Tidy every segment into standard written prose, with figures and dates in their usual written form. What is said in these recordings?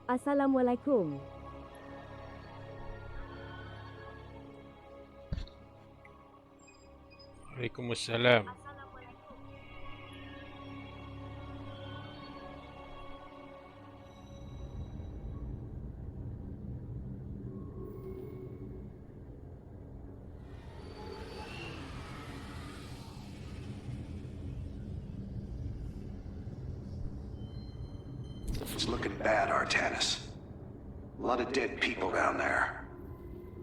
Assalamualaikum. Waalaikumsalam. It's looking bad, Artanis. A lot of dead people down there.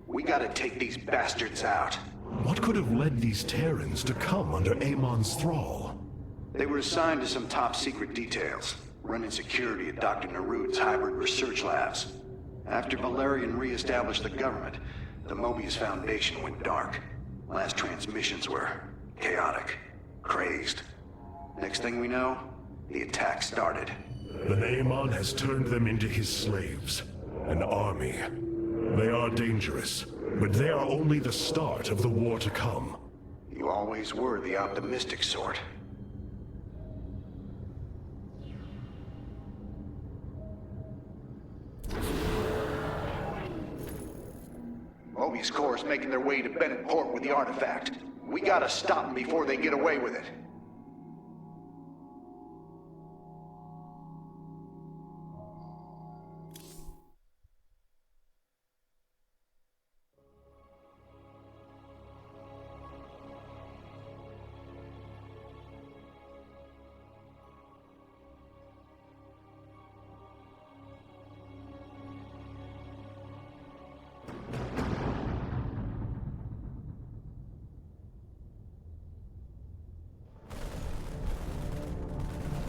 We gotta take these bastards out. What could have led these Terrans to come under Amon's thrall? They were assigned to some top-secret details, running security at Dr. Nerud's hybrid research labs. After Valerian re-established the government, the Mobius Foundation went dark. Last transmissions were chaotic, crazed. Next thing we know, the attack started. Then Amon has turned them into his slaves. An army. They are dangerous, but they are only the start of the war to come. You always were the optimistic sort. Mobius Corps is making their way to Bennett Port with the artifact. We gotta stop them before they get away with it.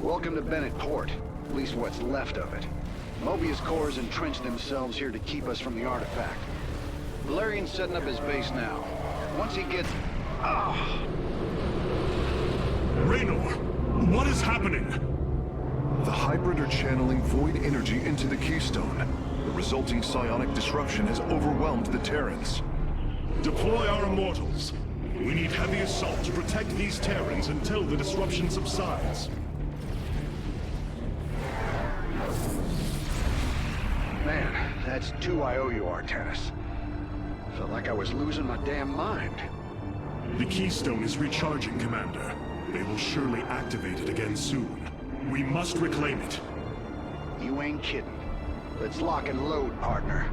Welcome to Bennett Port, at least what's left of it. Mobius Corps has entrenched themselves here to keep us from the artifact. Valerian's setting up his base now. Once he gets... Raynor, what is happening? The hybrid are channeling void energy into the Keystone. The resulting psionic disruption has overwhelmed the Terrans. Deploy our immortals. We need heavy assault to protect these Terrans until the disruption subsides. Man, that's 2 I owe you, Artanis. Felt like I was losing my damn mind. The Keystone is recharging, Commander. They will surely activate it again soon. We must reclaim it. You ain't kidding. Let's lock and load, partner.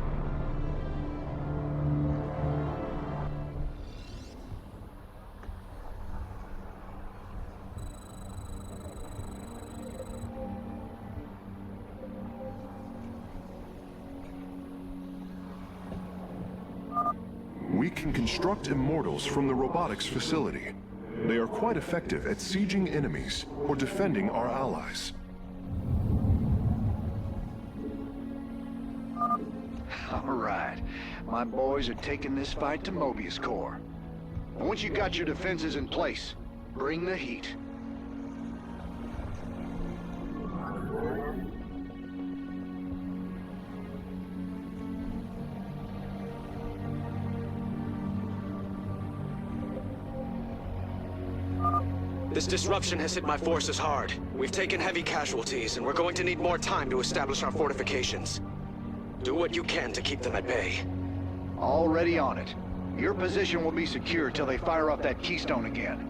We can construct immortals from the robotics facility. They are quite effective at sieging enemies or defending our allies. All right. My boys are taking this fight to Mobius Corps. Once you got your defenses in place, bring the heat. This disruption has hit my forces hard. We've taken heavy casualties, and we're going to need more time to establish our fortifications. Do what you can to keep them at bay. Already on it. Your position will be secure till they fire up that keystone again.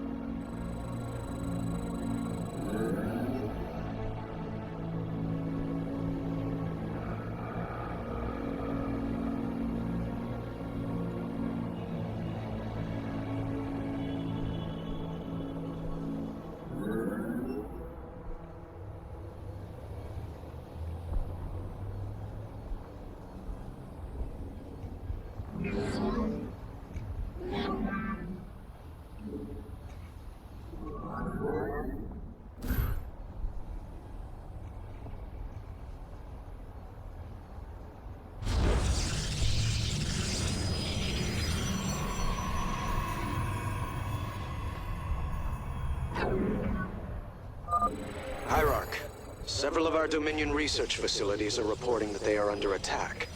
Hierarch, several of our Dominion research facilities are reporting that they are under attack.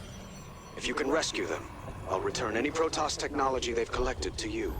If you can rescue them, I'll return any Protoss technology they've collected to you.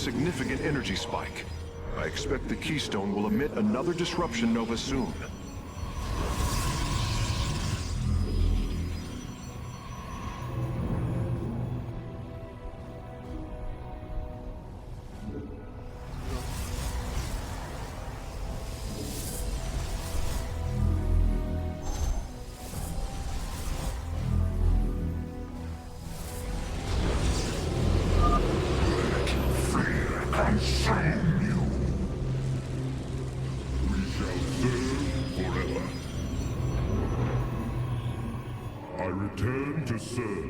significant energy spike. I expect the Keystone will emit another disruption nova soon. I return to serve.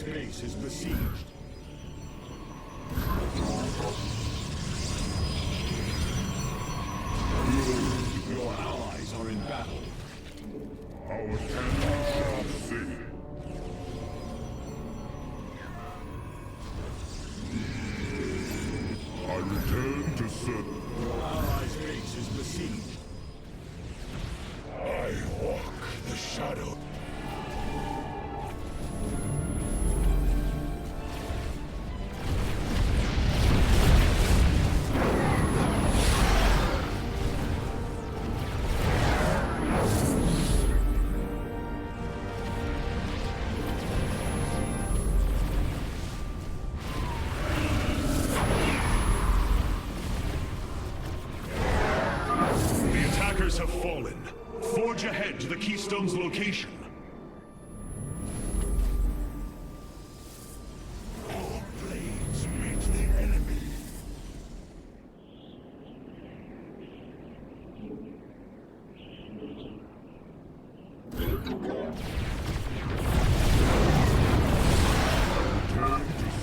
Base is besieged. Your allies are in battle. Our cannon shall sing. I return to serve. Your allies' base is besieged. I walk the shadow. Have fallen. Forge ahead to the Keystone's location. Our blades meet the enemy.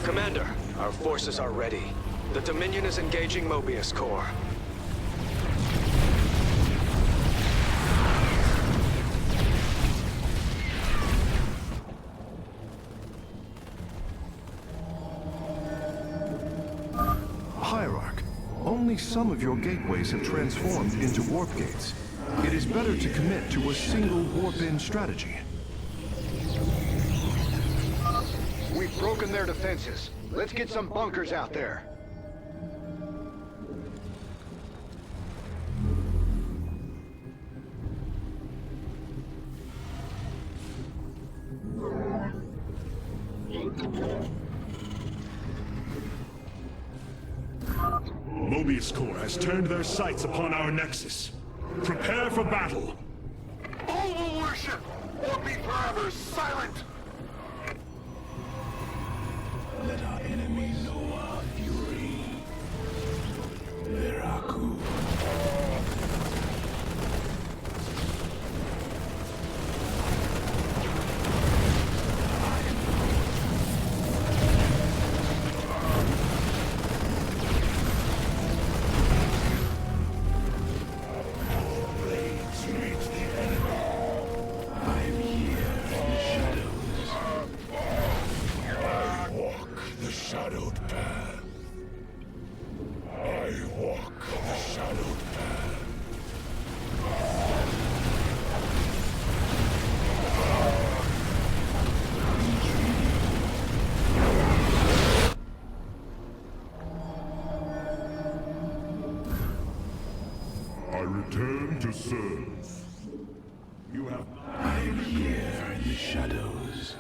Commander, our forces are ready. The Dominion is engaging Mobius Corps. Only some of your gateways have transformed into warp gates. It is better to commit to a single warp-in strategy. We've broken their defenses. Let's get some bunkers out there. Mobius Corps has turned their sights upon our Nexus. Prepare for battle. All will worship or be forever silent! Let our enemy know our fury. Veraku. Shadowed path. I walk the shadowed path. I return to serve. You have... I am here in the shadows.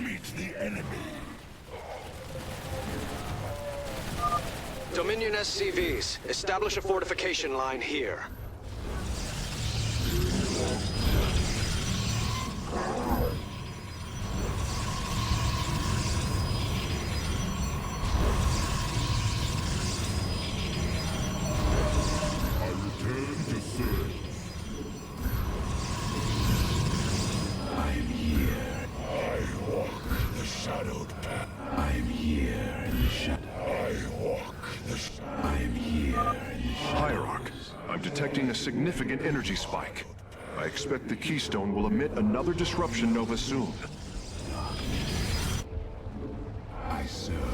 Meet SCVs. Establish a fortification line here. Detecting a significant energy spike. I expect the Keystone will emit another disruption nova soon. I serve.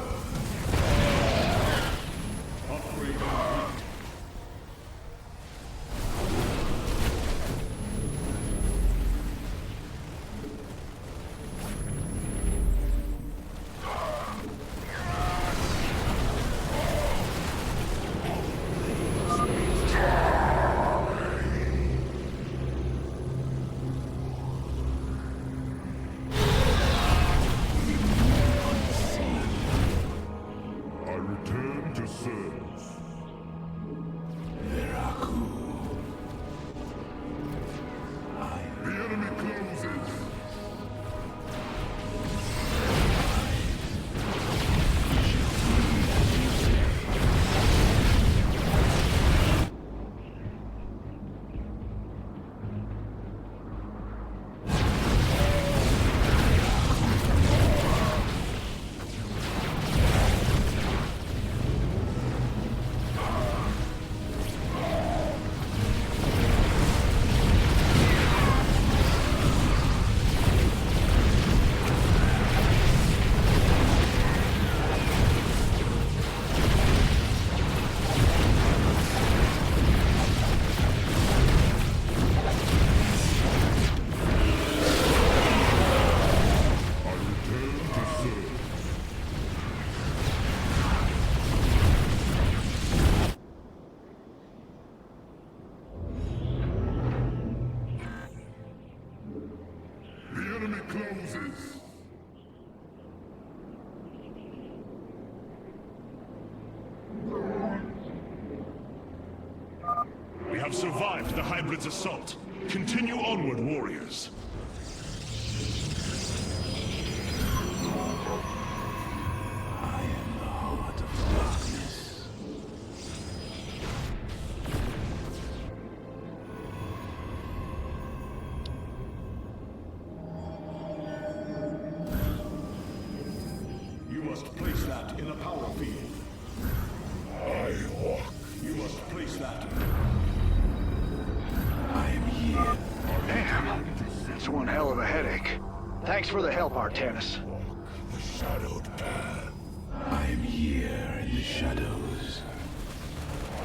We have survived the Hybrid's assault. Continue onward, warriors. I am the heart of darkness. You must place that in a power field. I walk. You must place that. I am here. Damn, that's one hell of a headache. Thanks for the help, Artanis. The shadowed path. I am here in the shadows.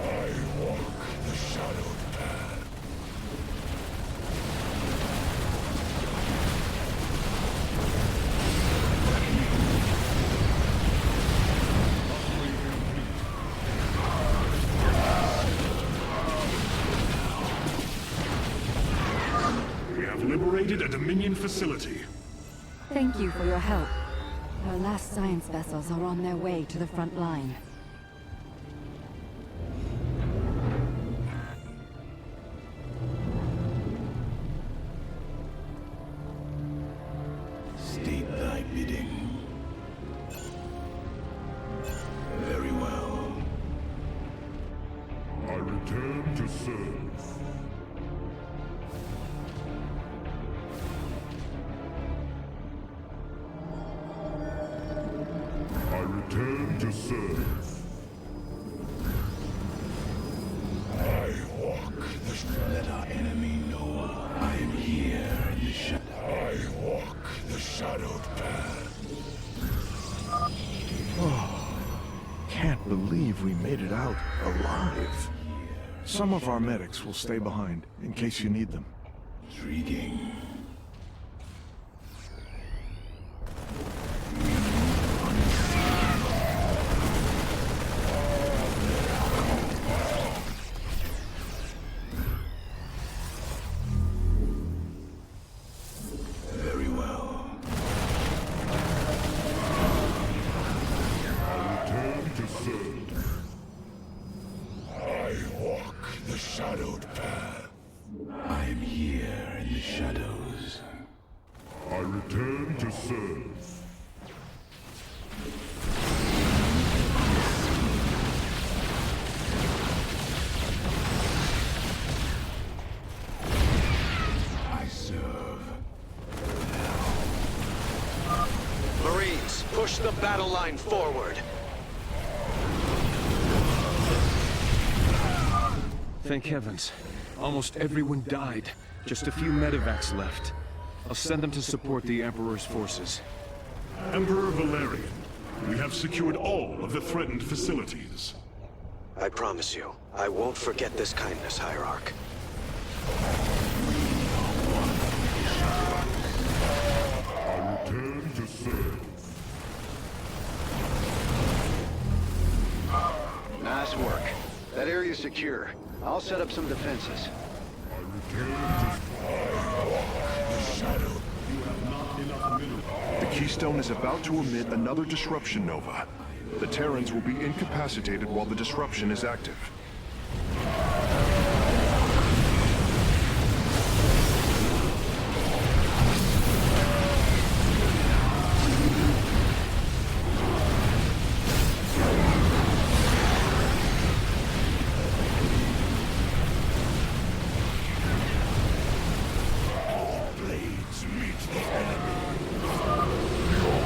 I walk the shadowed path. We have liberated a Dominion facility. Thank you for your help. Our last science vessels are on their way to the front line. State thy bidding. Very well. I return to serve. I return to serve. I walk the Let our enemy know I am here in the shadow. I walk the shadowed path. Can't believe we made it out alive. Some of our medics will stay behind in case you need them. Intriguing. Very well. I return to serve. shadowed path. I am here in the shadows. I return to serve. I serve. Marines, push the battle line forward. Thank heavens. Almost everyone died. Just a few medevacs left. I'll send them to support the Emperor's forces. Emperor Valerian, we have secured all of the threatened facilities. I promise you, I won't forget this kindness, Hierarch. I return to serve. Nice work. That area's secure. I'll set up some defenses. I return to the shadow. You have not enough minerals. The Keystone is about to emit another disruption nova. The Terrans will be incapacitated while the disruption is active. Blades meet the enemy. Your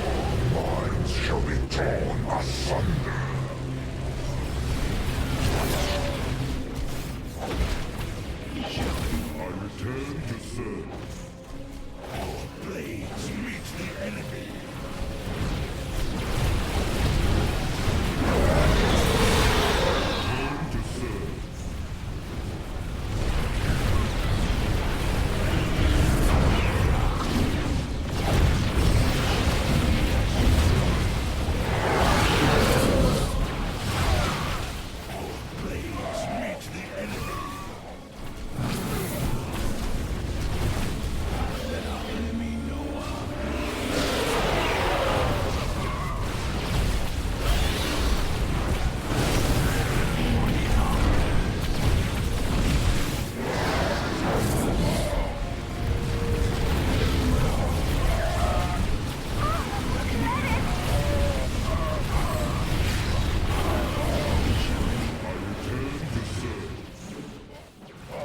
minds shall be torn asunder. I return to serve. Your blades meet the enemy. Return to serve. Blades meet the enemy.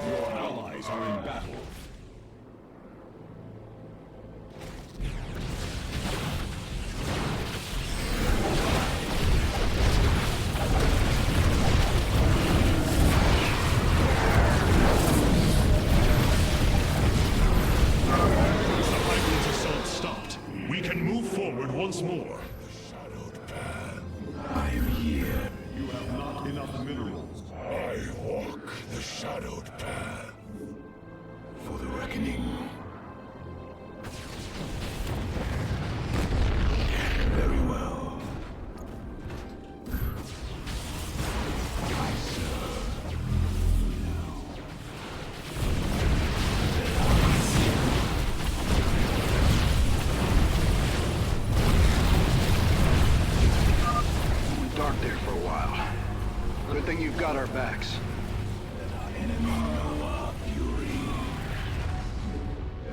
Your allies are in battle. The Hydra's assault stopped. We can move forward once more. The shadowed path. I am here. You have not enough minerals. I walk the shadowed path. For the reckoning. Very well. I serve. Went dark there for a while. Good thing you've got our backs. Enemy know our fury.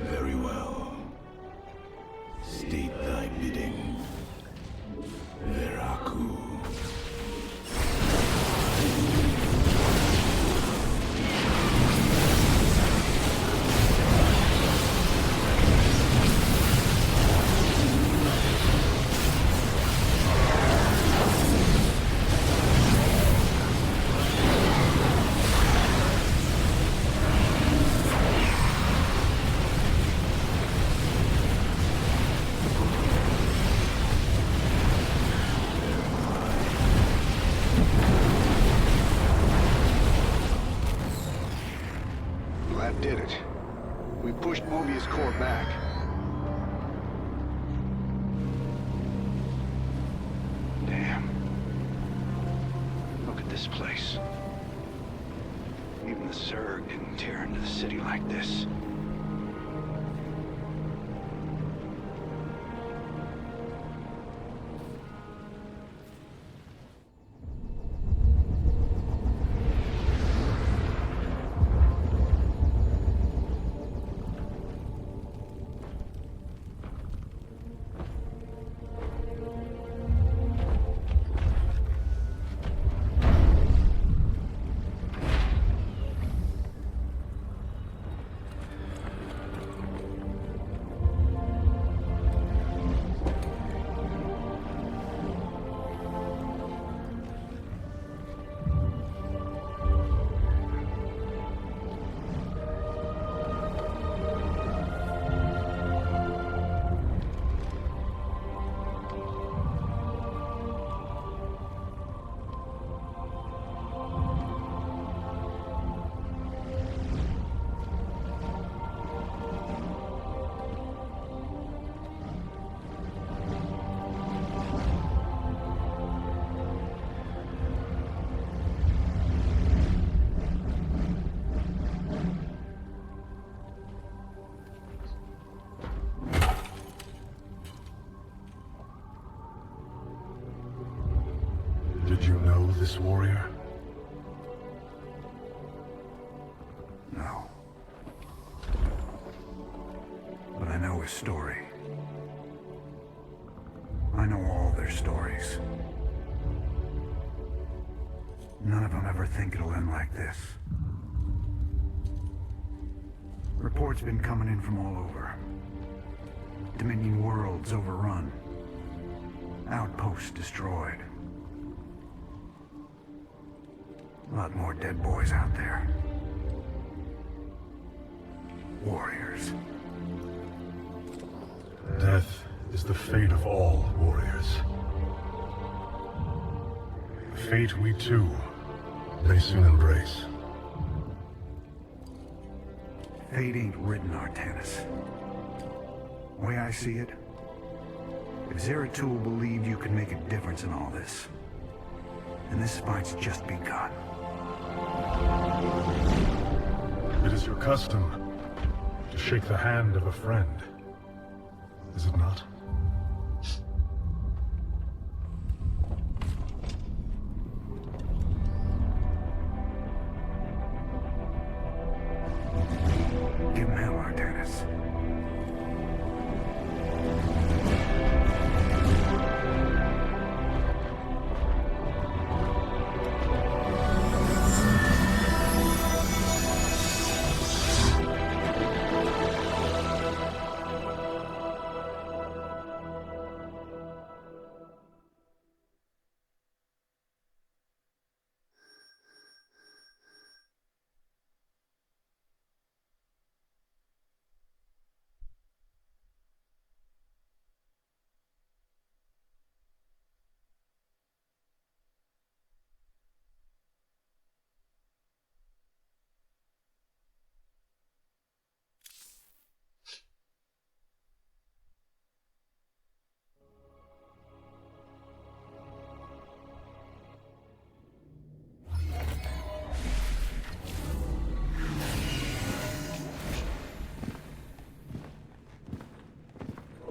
Very well. State thy bidding. Veraku. That did it. We pushed Mobius core back. Damn. Look at this place. Even the Zerg didn't tear into the city like this. this warrior? No. But I know his story. I know all their stories. None of them ever think it'll end like this. Reports been coming in from all over. Dominion worlds overrun. Outposts destroyed. A lot more dead boys out there. Warriors. Death is the fate of all warriors. A fate we too may soon embrace. Fate ain't written, Artanis. The way I see it, if Zeratul believed you could make a difference in all this, then this fight's just begun. It is your custom to shake the hand of a friend, is it not? Give him hell, Artanis.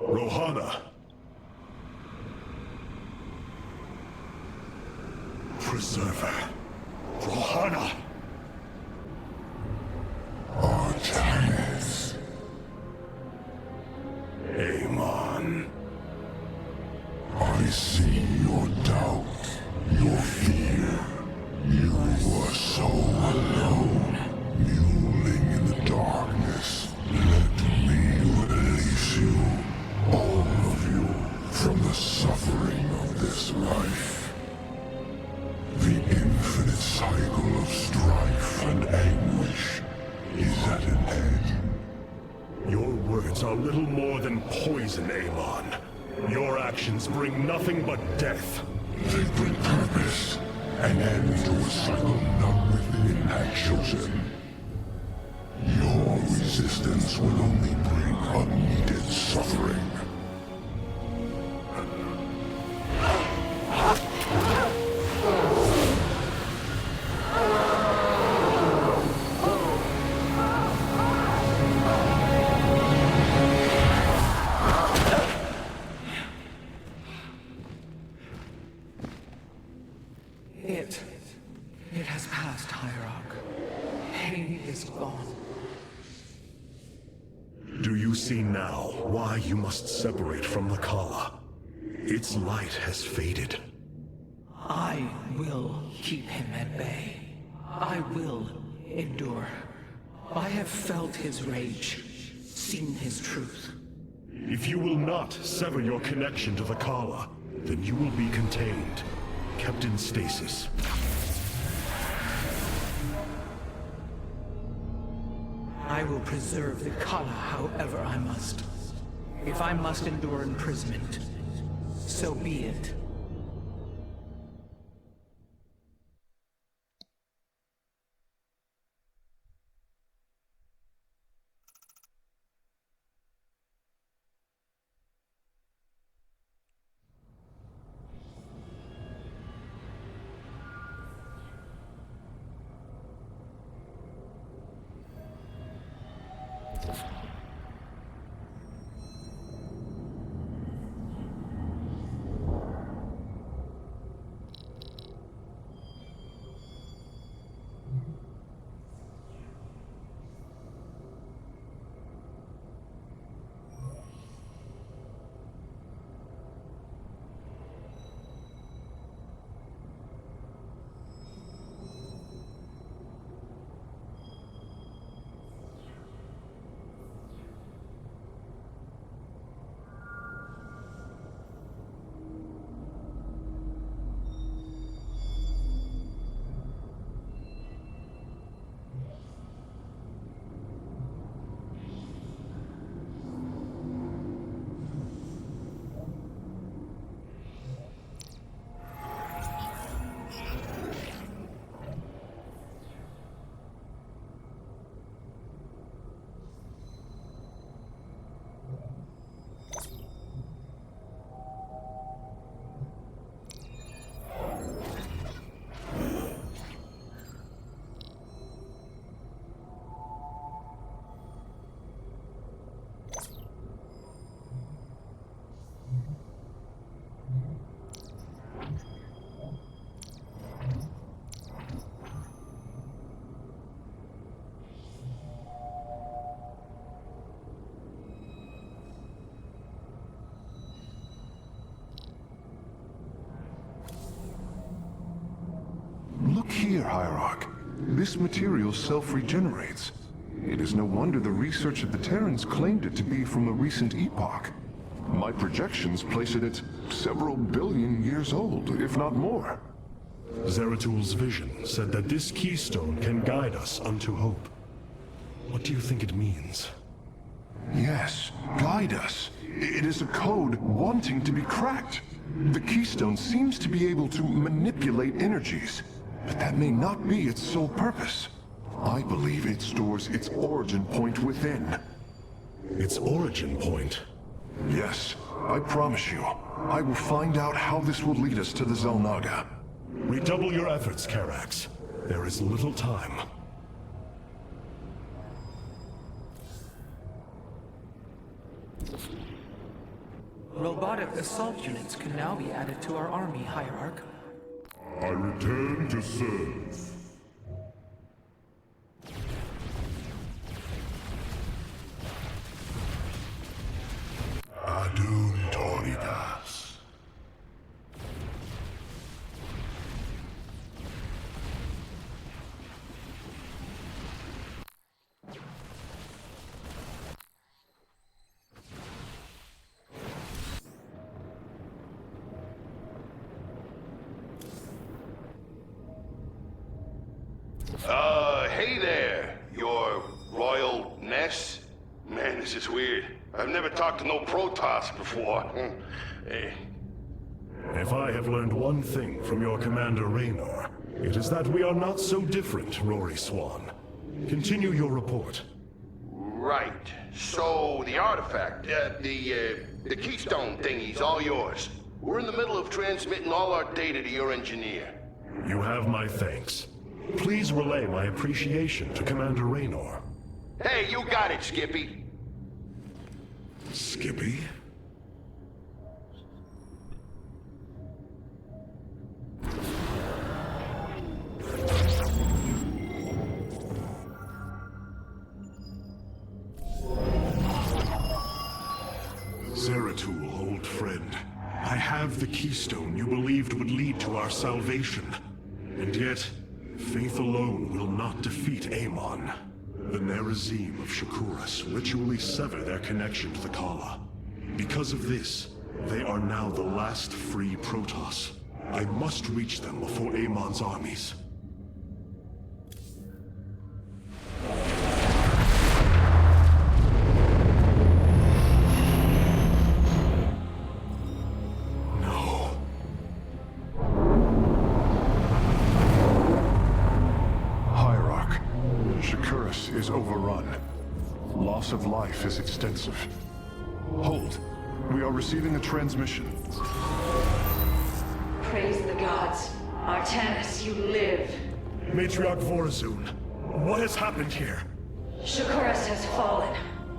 Rohana! Preserver. Rohana! Artanis. Amon. I see your doubt, your fear. You were so alone, mewling in the darkness. Let me release you, all of you, from the suffering of this life. The infinite cycle of strife and anguish is at an end. Your words are little more than poison, Amon. Your actions bring nothing but death. They bring purpose, an end to a cycle none within had chosen. Your resistance will only bring unneeded suffering. It has passed, Hierarch. Pain is gone. Do you see now why you must separate from the Kala? Its light has faded. I will keep him at bay. I will endure. I have felt his rage, seen his truth. If you will not sever your connection to the Kala, then you will be contained, kept in stasis. I will preserve the Kala however I must. If I must endure imprisonment, so be it. Hierarch. This material self-regenerates. It is no wonder the research of the Terrans claimed it to be from a recent epoch. My projections place it at several billion years old, if not more. Zeratul's vision said that this keystone can guide us unto hope. What do you think it means? Yes, guide us. It is a code wanting to be cracked. The keystone seems to be able to manipulate energies, but that may not be its sole purpose. I believe it stores its origin point within. Its origin point? Yes, I promise you. I will find out how this will lead us to the Xel'Naga. Redouble your efforts, Karax. There is little time. Robotic assault units can now be added to our army, Hierarch. I return to serve. Adun Toridas. Hey there, your Royal Ness? Man, this is weird. I've never talked to no Protoss before. If I have learned one thing from your Commander Raynor, it is that we are not so different, Rory Swan. Continue your report. Right. So, the artifact, the keystone thingy's all yours. We're in the middle of transmitting all our data to your engineer. You have my thanks. Please relay my appreciation to Commander Raynor. Hey, you got it, Skippy. Skippy? Zeratul, old friend. I have the keystone you believed would lead to our salvation. And yet, faith alone will not defeat Amon. The Nerazim of Shakuras ritually sever their connection to the Kala. Because of this, they are now the last free Protoss. I must reach them before Amon's armies. Is overrun. Loss of life is extensive. Hold. We are receiving a transmission. Praise the gods. Artanis, you live. Matriarch Vorazun, what has happened here? Shakuras has fallen.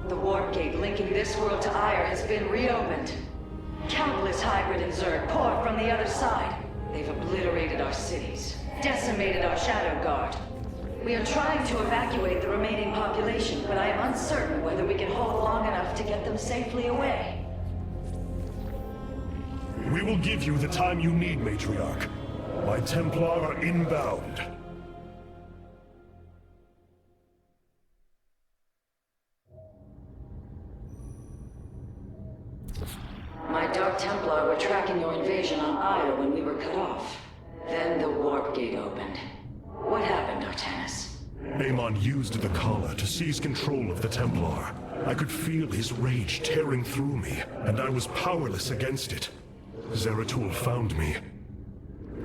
The warp gate linking this world to Ire has been reopened. Countless hybrid and Zerg pour from the other side. They've obliterated our cities, decimated our Shadow Guard. We are trying to evacuate the remaining population, but I am uncertain whether we can hold long enough to get them safely away. We will give you the time you need, Matriarch. My Templar are inbound. My Dark Templar were tracking your invasion on Ire when we were cut off. Then the warp gate opened. What happened, Artanis? Amon used the Kala to seize control of the Templar. I could feel his rage tearing through me, and I was powerless against it. Zeratul found me.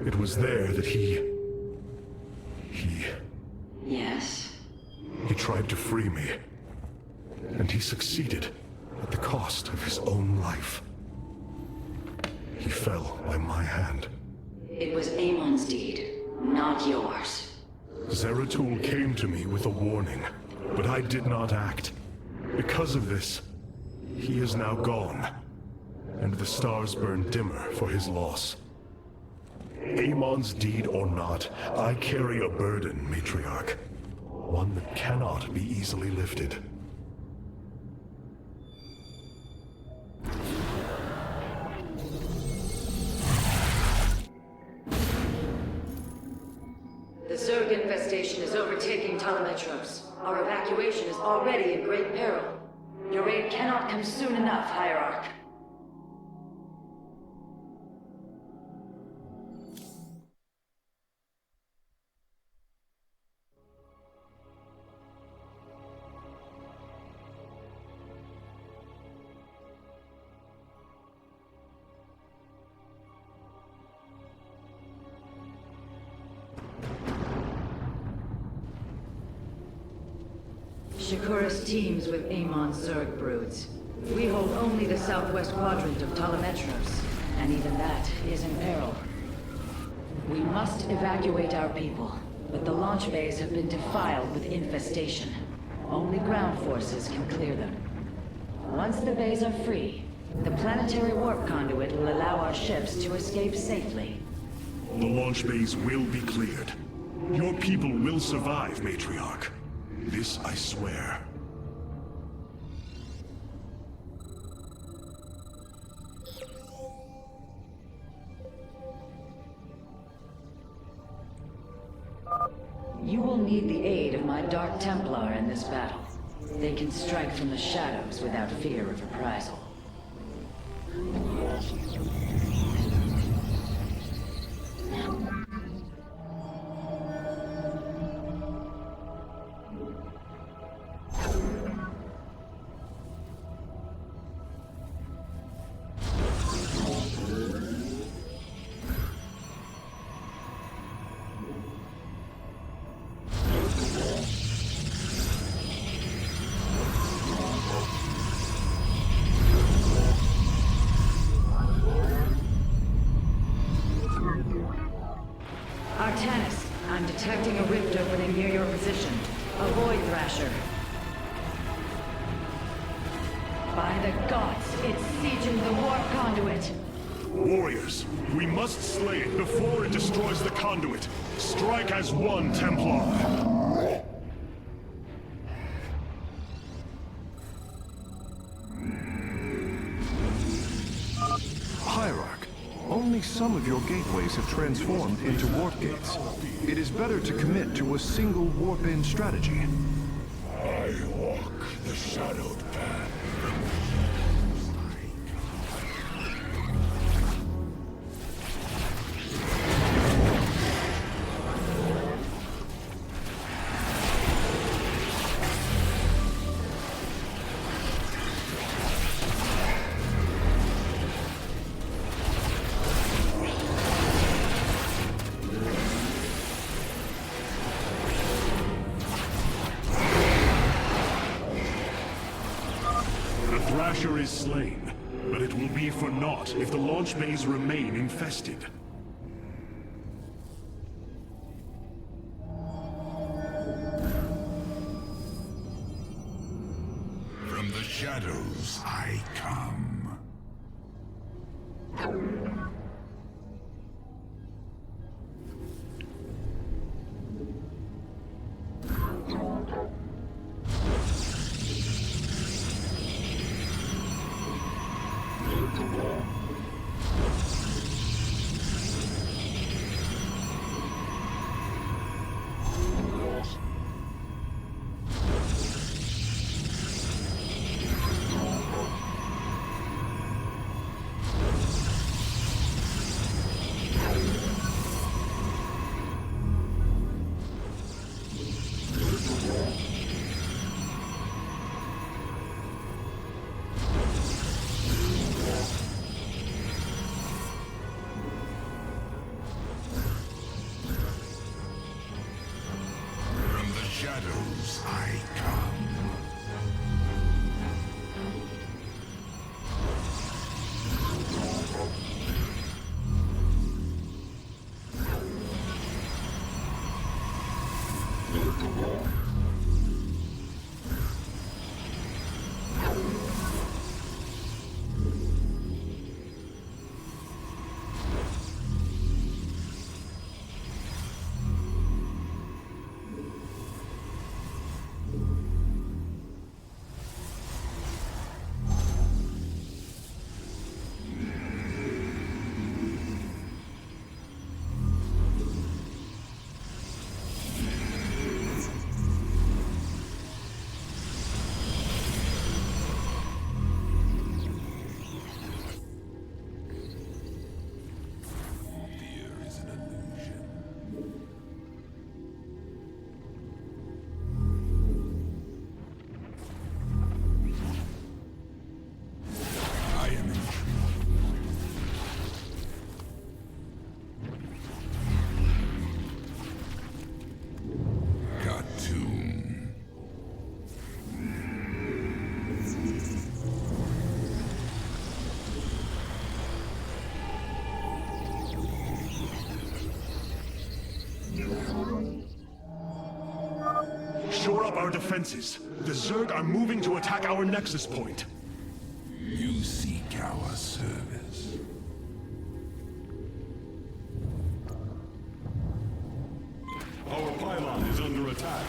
It was there that he... Yes? He tried to free me. And he succeeded, at the cost of his own life. He fell by my hand. It was Amon's deed, not yours. Zeratul came to me with a warning, but I did not act. Because of this, he is now gone, and the stars burn dimmer for his loss. Amon's deed or not, I carry a burden, Matriarch. One that cannot be easily lifted. The Zerg Telemetros. Our evacuation is already in great peril. Your aid cannot come soon enough, Hierarch. Shakuras teams with Amon Zerg broods. We hold only the southwest quadrant of Telemetros, and even that is in peril. We must evacuate our people, but the launch bays have been defiled with infestation. Only ground forces can clear them. Once the bays are free, the planetary warp conduit will allow our ships to escape safely. The launch bays will be cleared. Your people will survive, Matriarch. This I swear. You will need the aid of my Dark Templar in this battle. They can strike from the shadows without fear of reprisal. Artanis, I'm detecting a rift opening near your position. Avoid Thrasher. By the gods, it's sieging the warp conduit. Warriors, we must slay it before it destroys the conduit. Strike as one, Templar. Hierarch, only some of your gateways have transformed into warp gates. It is better to commit to a single warp-in strategy. I walk the shadowed path. Thrasher is slain, but it will be for naught if the launch bays remain infested. From the shadows I come. Shadows I come. Shore up our defenses. The Zerg are moving to attack our nexus point. You seek our service. Our pylon is under attack.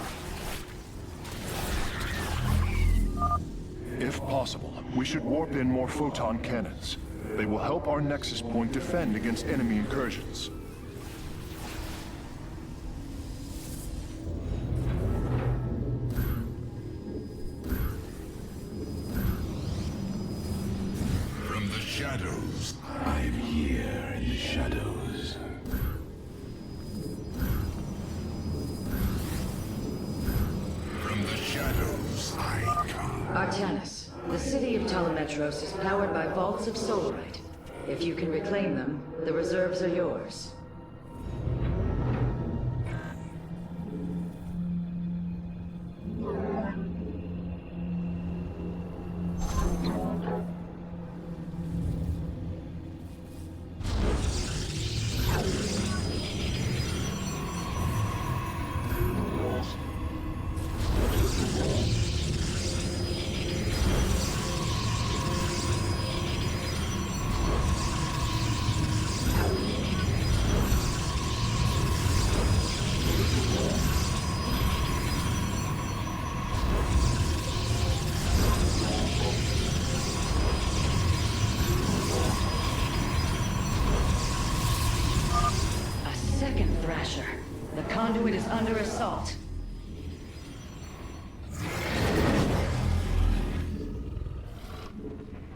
If possible, we should warp in more photon cannons. They will help our nexus point defend against enemy incursions. From the shadows, I'm here in the shadows. From the shadows, I come. Artanis, the city of Telemetros is powered by vaults of solarite. If you can reclaim them, the reserves are yours. Second Thrasher. The conduit is under assault.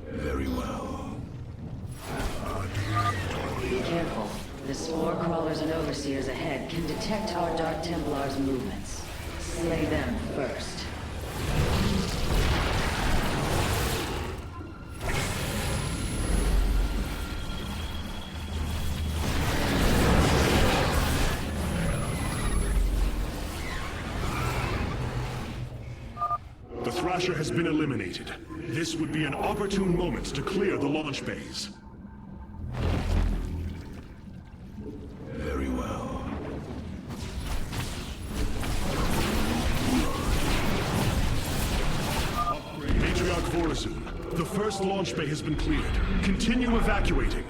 Very well. Be careful. The spore crawlers and overseers ahead can detect our Dark Templars' movements. Slay them first. The Thrasher has been eliminated. This would be an opportune moment to clear the launch bays. Very well. Matriarch Vorazun, the first launch bay has been cleared. Continue evacuating.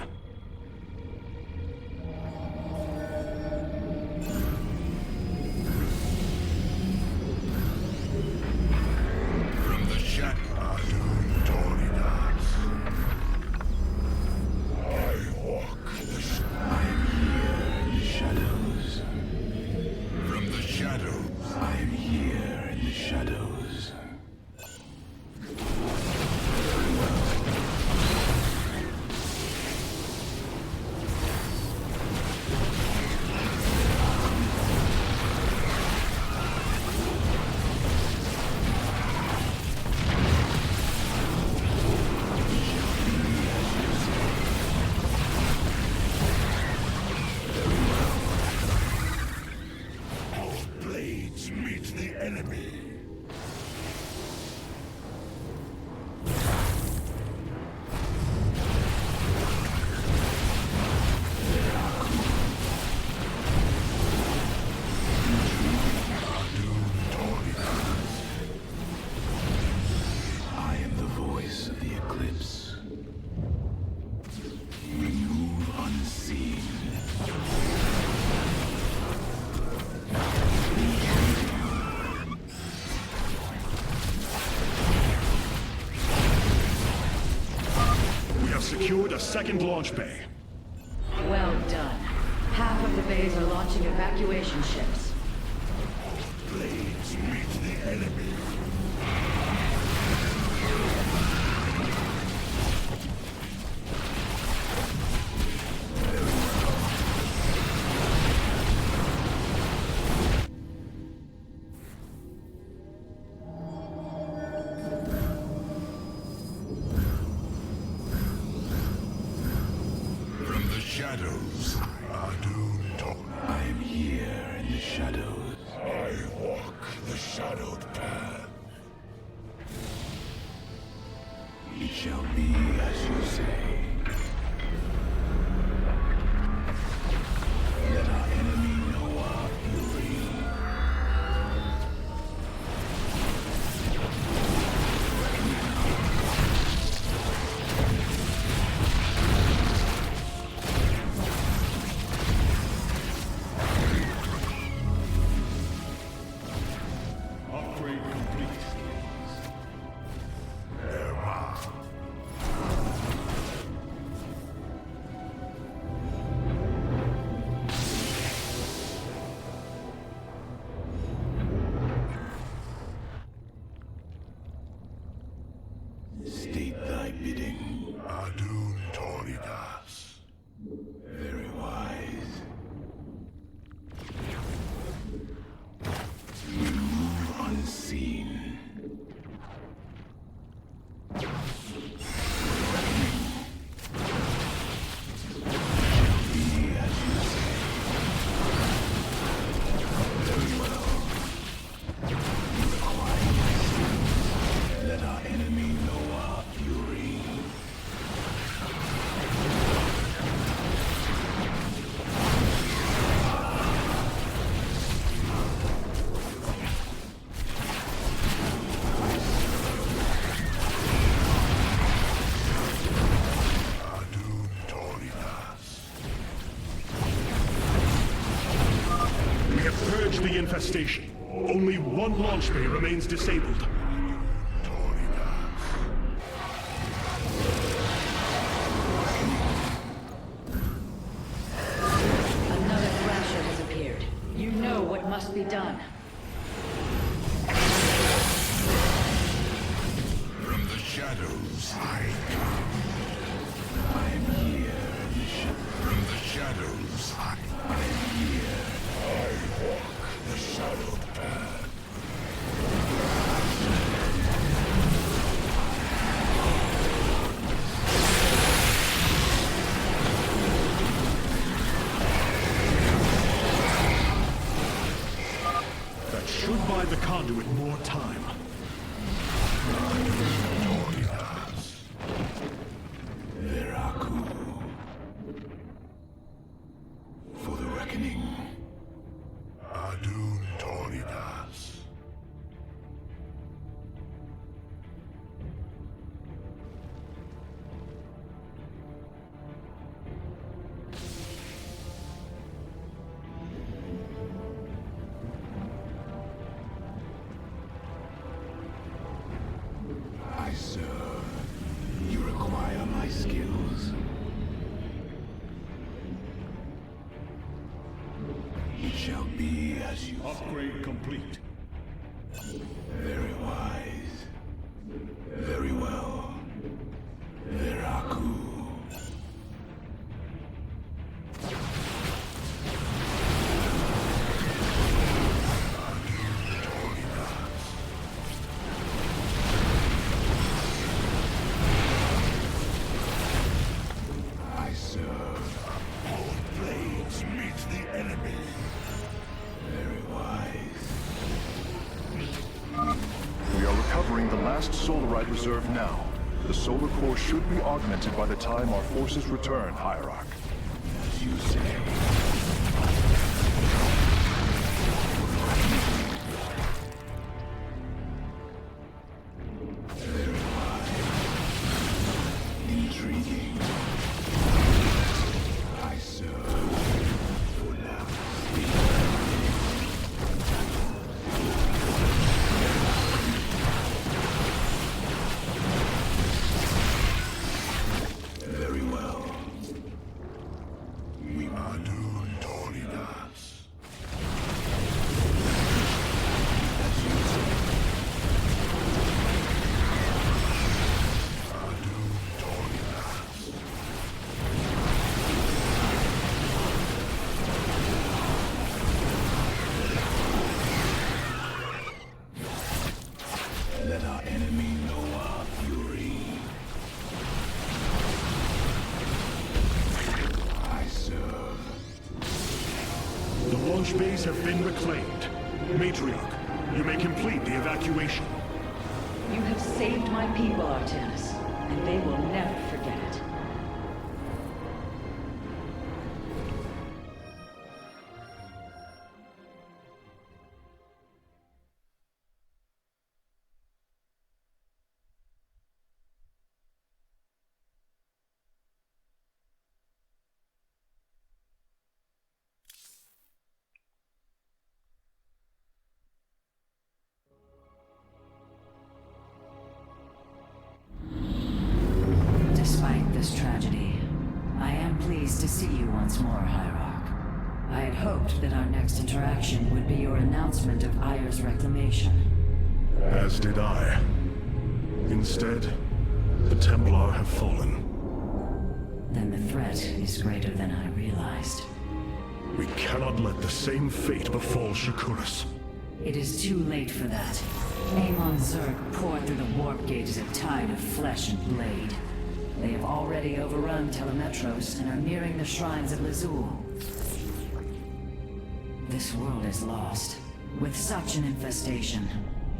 From the shadows. I walk the I'm here in the shadows. From the shadows. I'm here in the shadows. Blades meet the enemy. I am the voice of the eclipse. We move unseen. We have secured a second launch bay. Well done. Half of the bays are launching evacuation ships. Blades meet the enemy. From the shadows, I'm here in the shadows. I walk the shadowed path. It shall be as you say. Let our enemy know our fury. infestation. Only one launch bay remains disabled. Another Thrasher has appeared. You know what must be done. From the shadows, I come. I'm here. From the shadows, I'm here. I walk the shadow path. That should buy the conduit more time. For the reckoning. Adun Toridas. I serve. You require my skills. It shall be as you Upgrade complete. Very wise. Very well. Veraku. I serve. Our blades meet the enemy. Very wise. We are recovering the last Solarite reserve now. The solar core should be augmented by the time our forces return, Hierarch. As you say. Very wise. Intriguing. I serve. Very well. We are doomed, Toridas. As you say. Adun Toridas. Let our enemy know our fury. I serve. The launch bays have been reclaimed. Matriarch, you may complete the evacuation. You have saved my people, Artemis, and they will never forget it. Despite this tragedy, I am pleased to see you once more, Hierarch. I had hoped that our next interaction would be your announcement of Ayer's reclamation. As did I. Instead, the Templar have fallen. Then the threat is greater than I realized. We cannot let the same fate befall Shakuras. It is too late for that. Amon Zerg poured through the warp gate as a tide of flesh and blade. They have already overrun Telemetros and are nearing the shrines of Lazul. This world is lost. With such an infestation,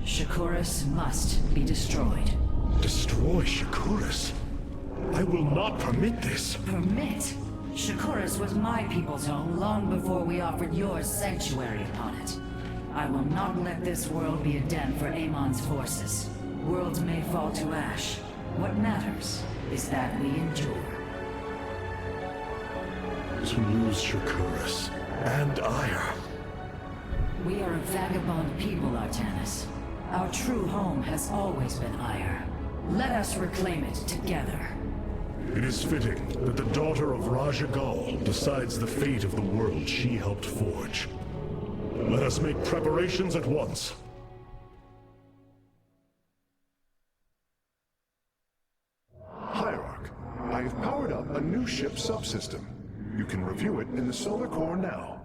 Shakuras must be destroyed. Destroy Shakuras? I will not permit this. Permit? Shakuras was my people's home long before we offered yours sanctuary upon it. I will not let this world be a den for Amon's forces. Worlds may fall to ash. What matters is that we endure. To lose Shakuras and Ayer. We are a vagabond people, Artanis. Our true home has always been Ire. Let us reclaim it together. It is fitting that the daughter of Raja Gal decides the fate of the world she helped forge. Let us make preparations at once. Hierarch, I have powered up a new ship subsystem. You can review it in the solar core now.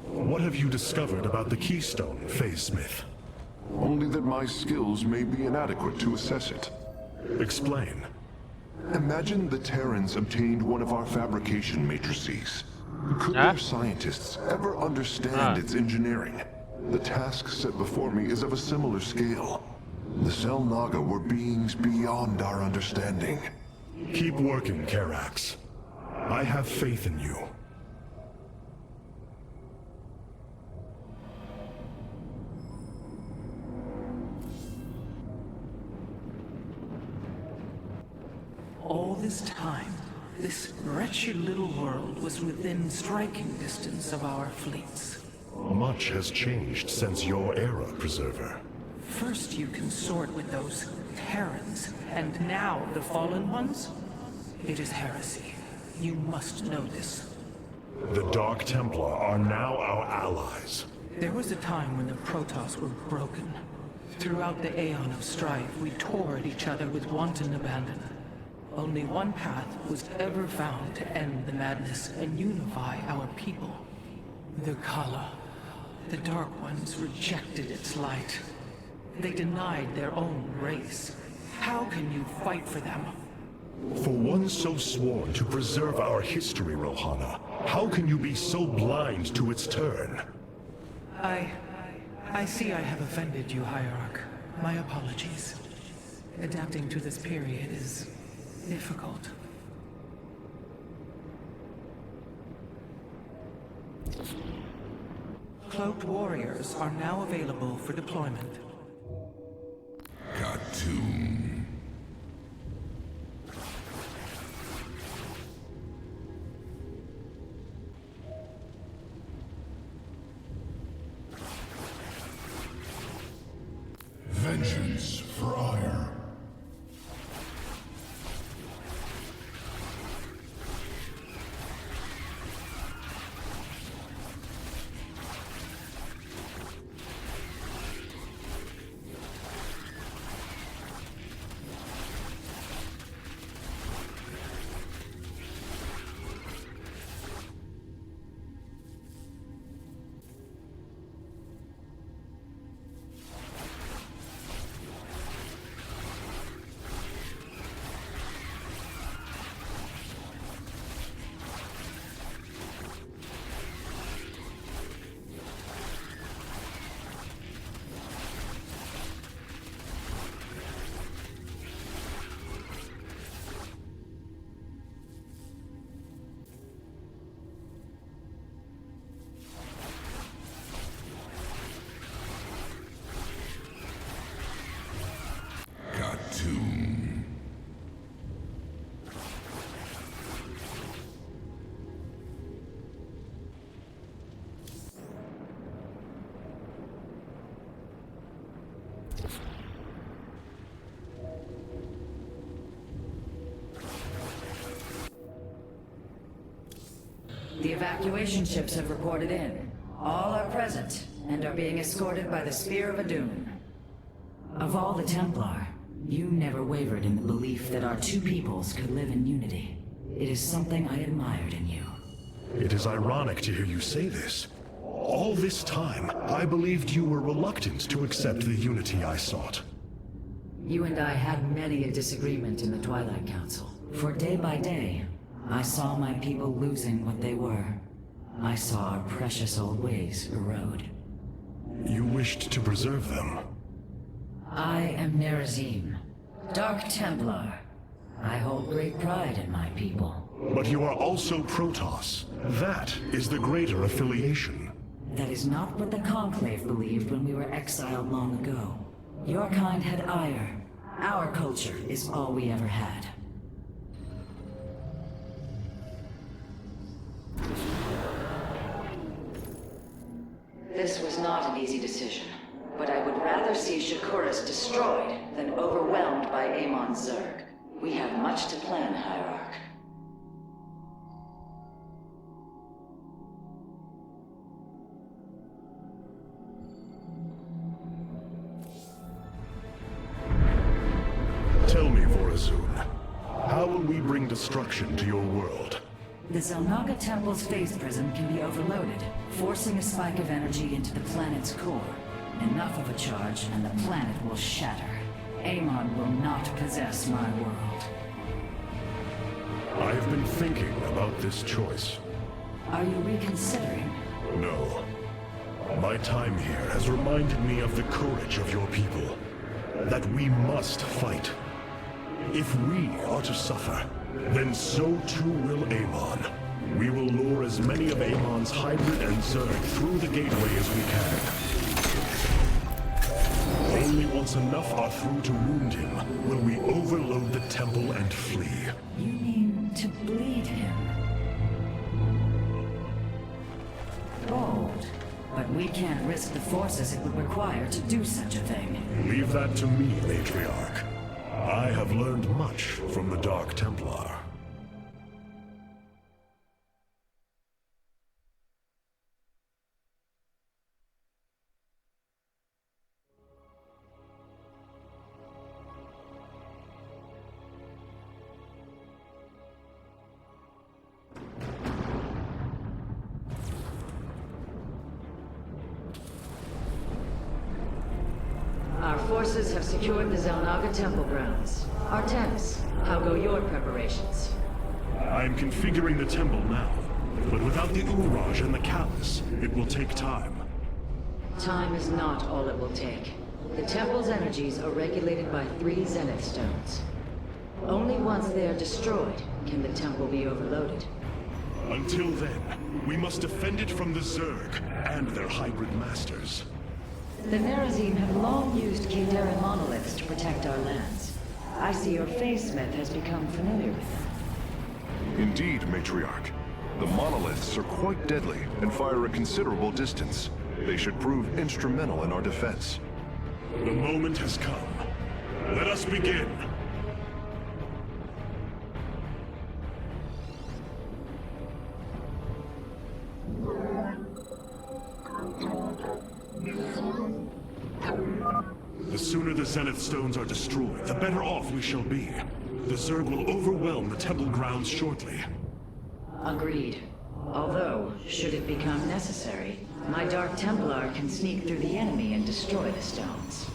What have you discovered about the Keystone, Phase Smith? Only that my skills may be inadequate to assess it. Explain. Imagine the Terrans obtained one of our fabrication matrices. Could their scientists ever understand its engineering? The task set before me is of a similar scale. The Cell Naga were beings beyond our understanding. Keep working, Karax. I have faith in you. All this time, this wretched little world was within striking distance of our fleets. Much has changed since your era, Preserver. First you consort with those Terrans, and now the Fallen Ones? It is heresy. You must know this. The Dark Templar are now our allies. There was a time when the Protoss were broken. Throughout the Aeon of Strife, we tore at each other with wanton abandon. Only one path was ever found to end the madness and unify our people. The Kala. The Dark Ones rejected its light. They denied their own race. How can you fight for them? For one so sworn to preserve our history, Rohana, how can you be so blind to its turn? I see I have offended you, Hierarch. My apologies. Adapting to this period is difficult. Cloaked warriors are now available for deployment. Cartoon. Vengeance for ire. Cartoon. The evacuation ships have reported in. All are present, and are being escorted by the Spear of Adun. Of all the Templar, you never wavered in the belief that our two peoples could live in unity. It is something I admired in you. It is ironic to hear you say this. All this time, I believed you were reluctant to accept the unity I sought. You and I had many a disagreement in the Twilight Council. For day by day, I saw my people losing what they were. I saw our precious old ways erode. You wished to preserve them. I am Nerazim, Dark Templar. I hold great pride in my people. But you are also Protoss. That is the greater affiliation. That is not what the Conclave believed when we were exiled long ago. Your kind had ire. Our culture is all we ever had. This was not an easy decision, but I would rather see Shakuras destroyed than overwhelmed by Amon Zerg. We have much to plan, Hierarch. Tell me, Vorazun, how will we bring destruction to your world? The Zelnaga Temple's phase prism can be overloaded, forcing a spike of energy into the planet's core. Enough of a charge, and the planet will shatter. Amon will not possess my world. I have been thinking about this choice. Are you reconsidering? No. My time here has reminded me of the courage of your people. That we must fight. If we are to suffer, then so too will Amon. We will lure as many of Amon's hybrid and Zerg through the gateway as we can. Only once enough are through to wound him will we overload the temple and flee. You mean to bleed him? Bold. But we can't risk the forces it would require to do such a thing. Leave that to me, Matriarch. I have learned much from the Dark Templar. Our forces have secured the Zelnaga Temple grounds. Artemis, how go your preparations? I am configuring the temple now, but without the Uraj and the Callus, it will take time. Time is not all it will take. The temple's energies are regulated by 3 Zenith stones. Only once they are destroyed can the temple be overloaded. Until then, we must defend it from the Zerg and their hybrid masters. The Nerazim have long used Kadaran monoliths to protect our lands. I see your Phase-Smith has become familiar with them. Indeed, Matriarch. The monoliths are quite deadly and fire a considerable distance. They should prove instrumental in our defense. The moment has come. Let us begin. The sooner the Zenith Stones are destroyed, the better off we shall be. The Zerg will overwhelm the temple grounds shortly. Agreed. Although, should it become necessary, my Dark Templar can sneak through the enemy and destroy the stones.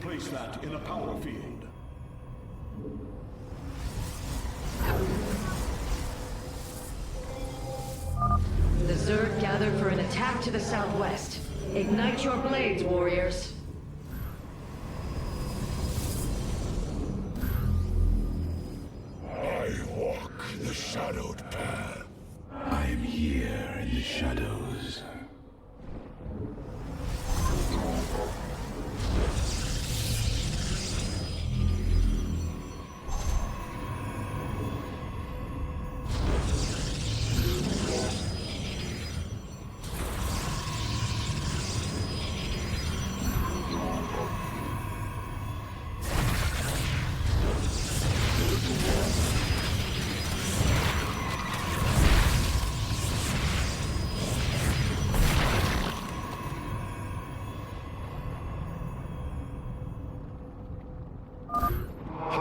Place that in a power field. The Zerg gathered for an attack to the southwest. Ignite your blades, warriors! I walk the shadowed path. I am here in the shadows.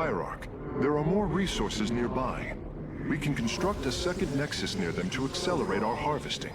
Hierarch. There are more resources nearby. We can construct a second nexus near them to accelerate our harvesting.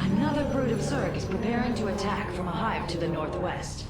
Another brood of Zerg is preparing to attack from a hive to the northwest.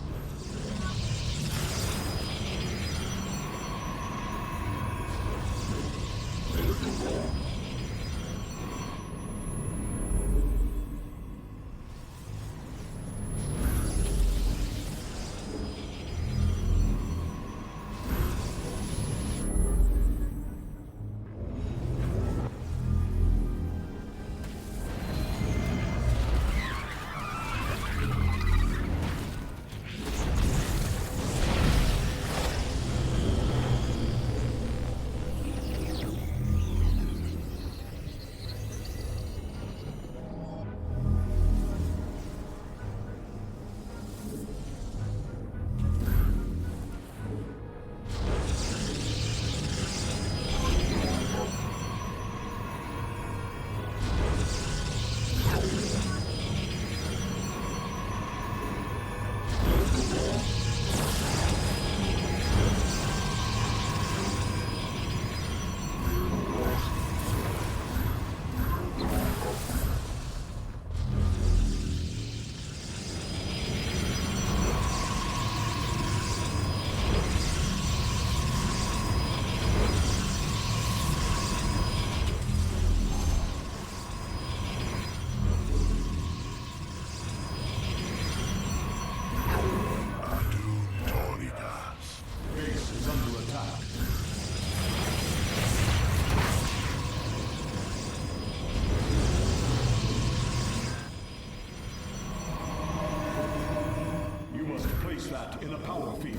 That in a power field.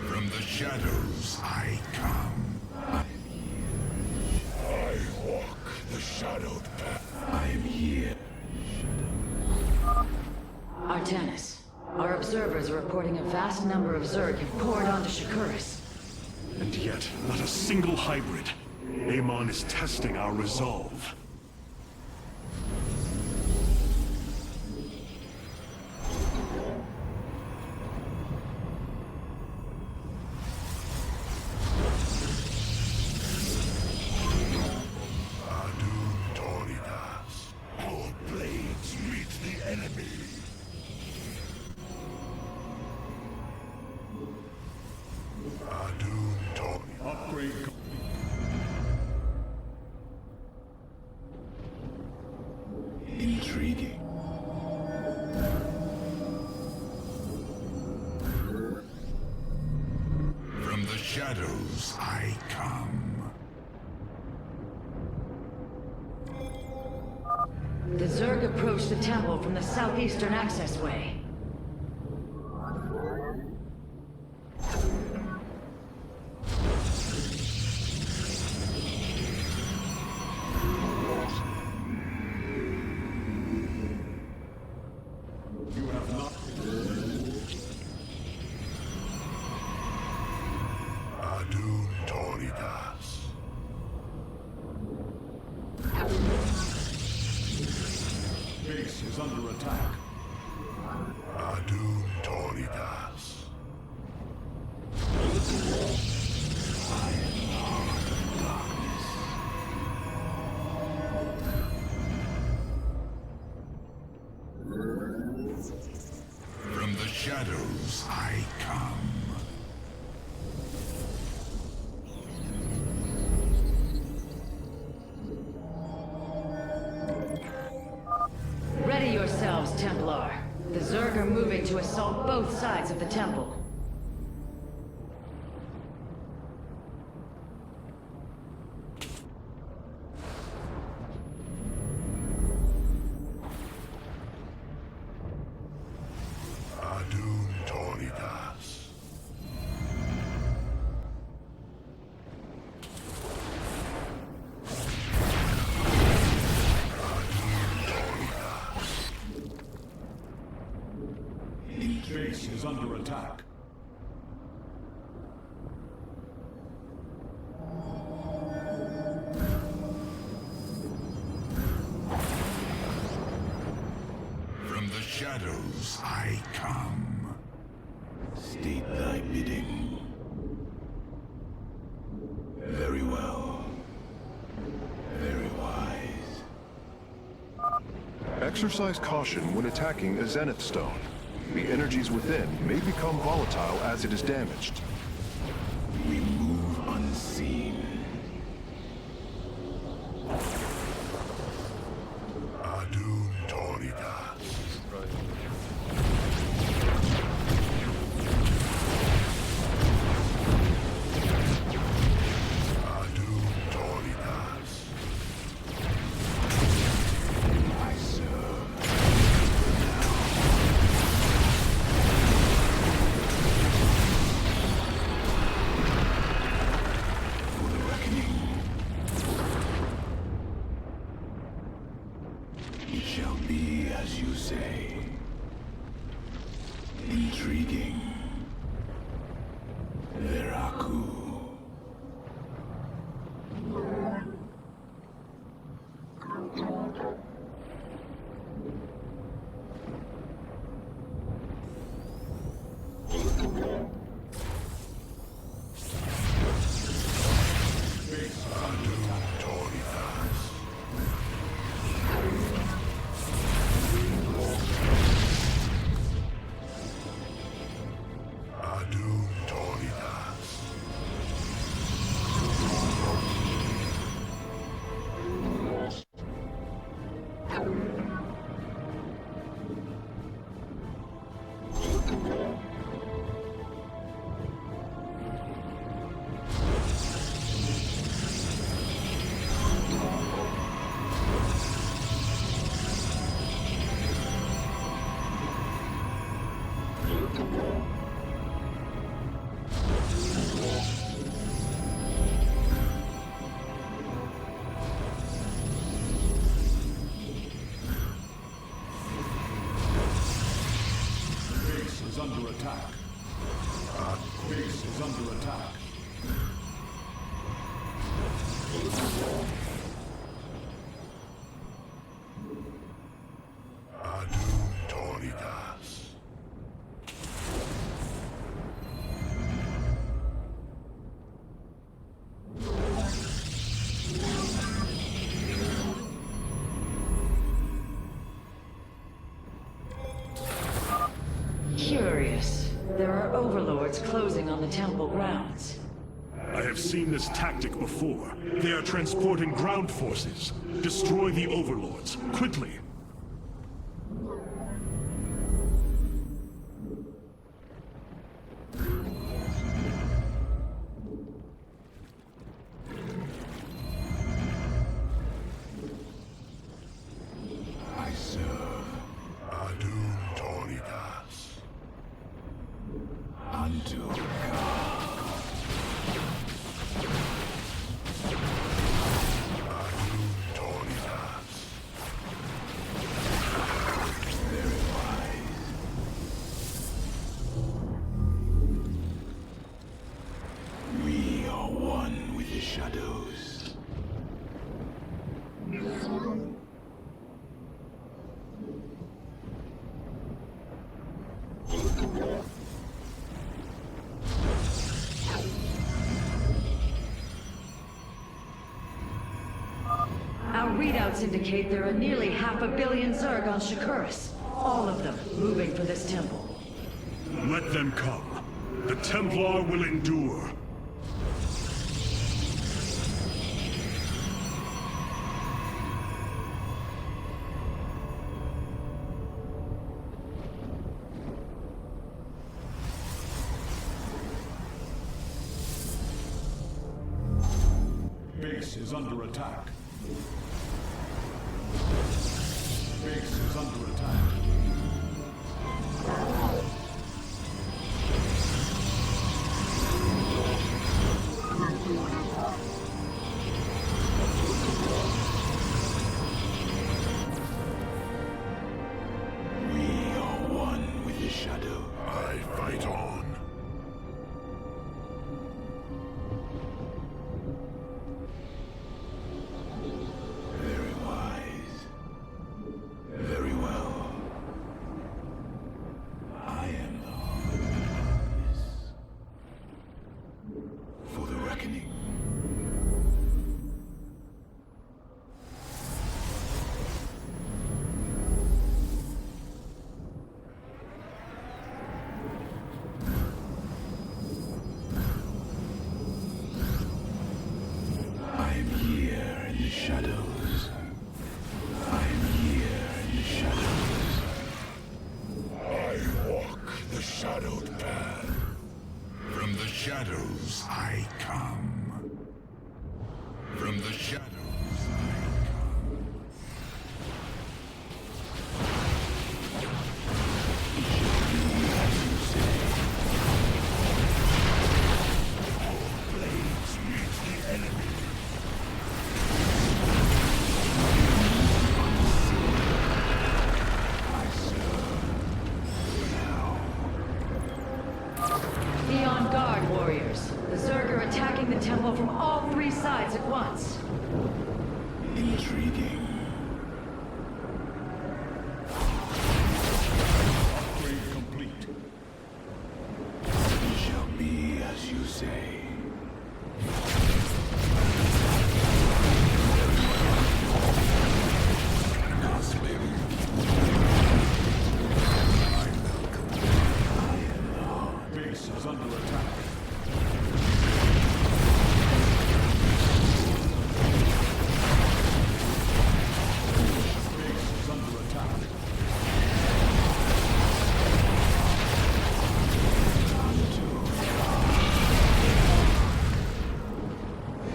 From the shadows I come. I walk the shadowed path. I am here. Artanis, our observers are reporting a vast number of Zerg have poured onto Shakuris. And yet, not a single hybrid. Amon is testing our resolve. Intriguing. From the shadows I come. The Zerg approach the temple from the southeastern accessway. Base is under attack. Adun Toridas. I am Lord of Darkness. From the shadows I come. Ready yourselves, Templar. The Zerg are moving to assault both sides of the temple. Adun Toridas. Base is under attack. From the shadows I come. State thy bidding. Very well. Very wise. Exercise caution when attacking a Zenith Stone. The energies within may become volatile as it is damaged. We move unseen. Adun Toridas. Adun Toridas. I serve. For the reckoning. It shall be as you say. Intriguing. Veraku. Adun Toridas. Adun Toridas. Base is under attack. Base is under attack. Adun Toridas. Curious. There are overlords closing on the temple grounds. I have seen this tactic before. They are transporting ground forces. Destroy the overlords, quickly. I serve. Adun Toridas. Unto Adun Toridas. Very wise. We are one with the shadows. Our readouts indicate there are nearly 500 million Zerg on Shakuras. All of them moving for this temple. Let them come. The Templar will endure. Base is under attack. Base is under attack. We are one with the shadow. I fight on. Very wise. Very well. I am the heart of darkness. For the reckoning. I am here in the shadows. I am here in the shadows. I walk the shadowed path. From the shadows I come. From the shadows I come. It shall be as you say. All blades meet the enemy. Be on guard, warriors. The Zerg are attacking the temple from all three sides at once. Intriguing. Upgrade complete. It shall be as you say. Base is under attack. Base is under attack.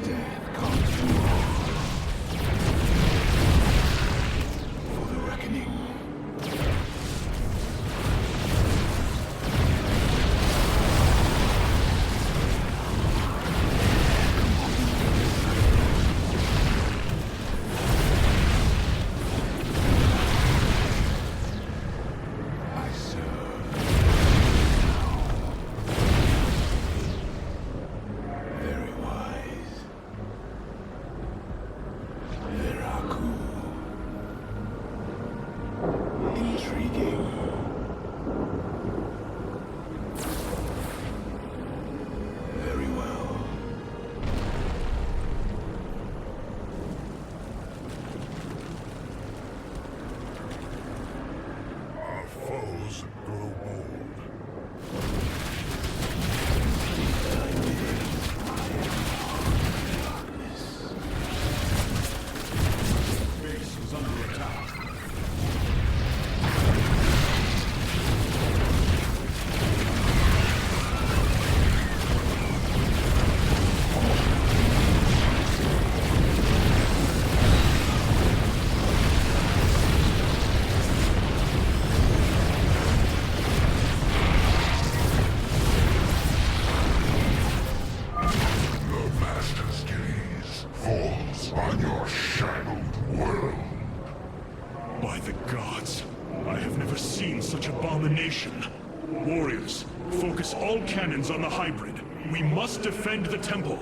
Death comes to all. For the reckoning. I serve. Very wise. Veraku. Intriguing. Very well. Our foes grow bold. Base is under attack. The Master's gaze falls on your shadowed world. By the gods, I have never seen such abomination. Warriors, focus all cannons on the hybrid. We must defend the temple.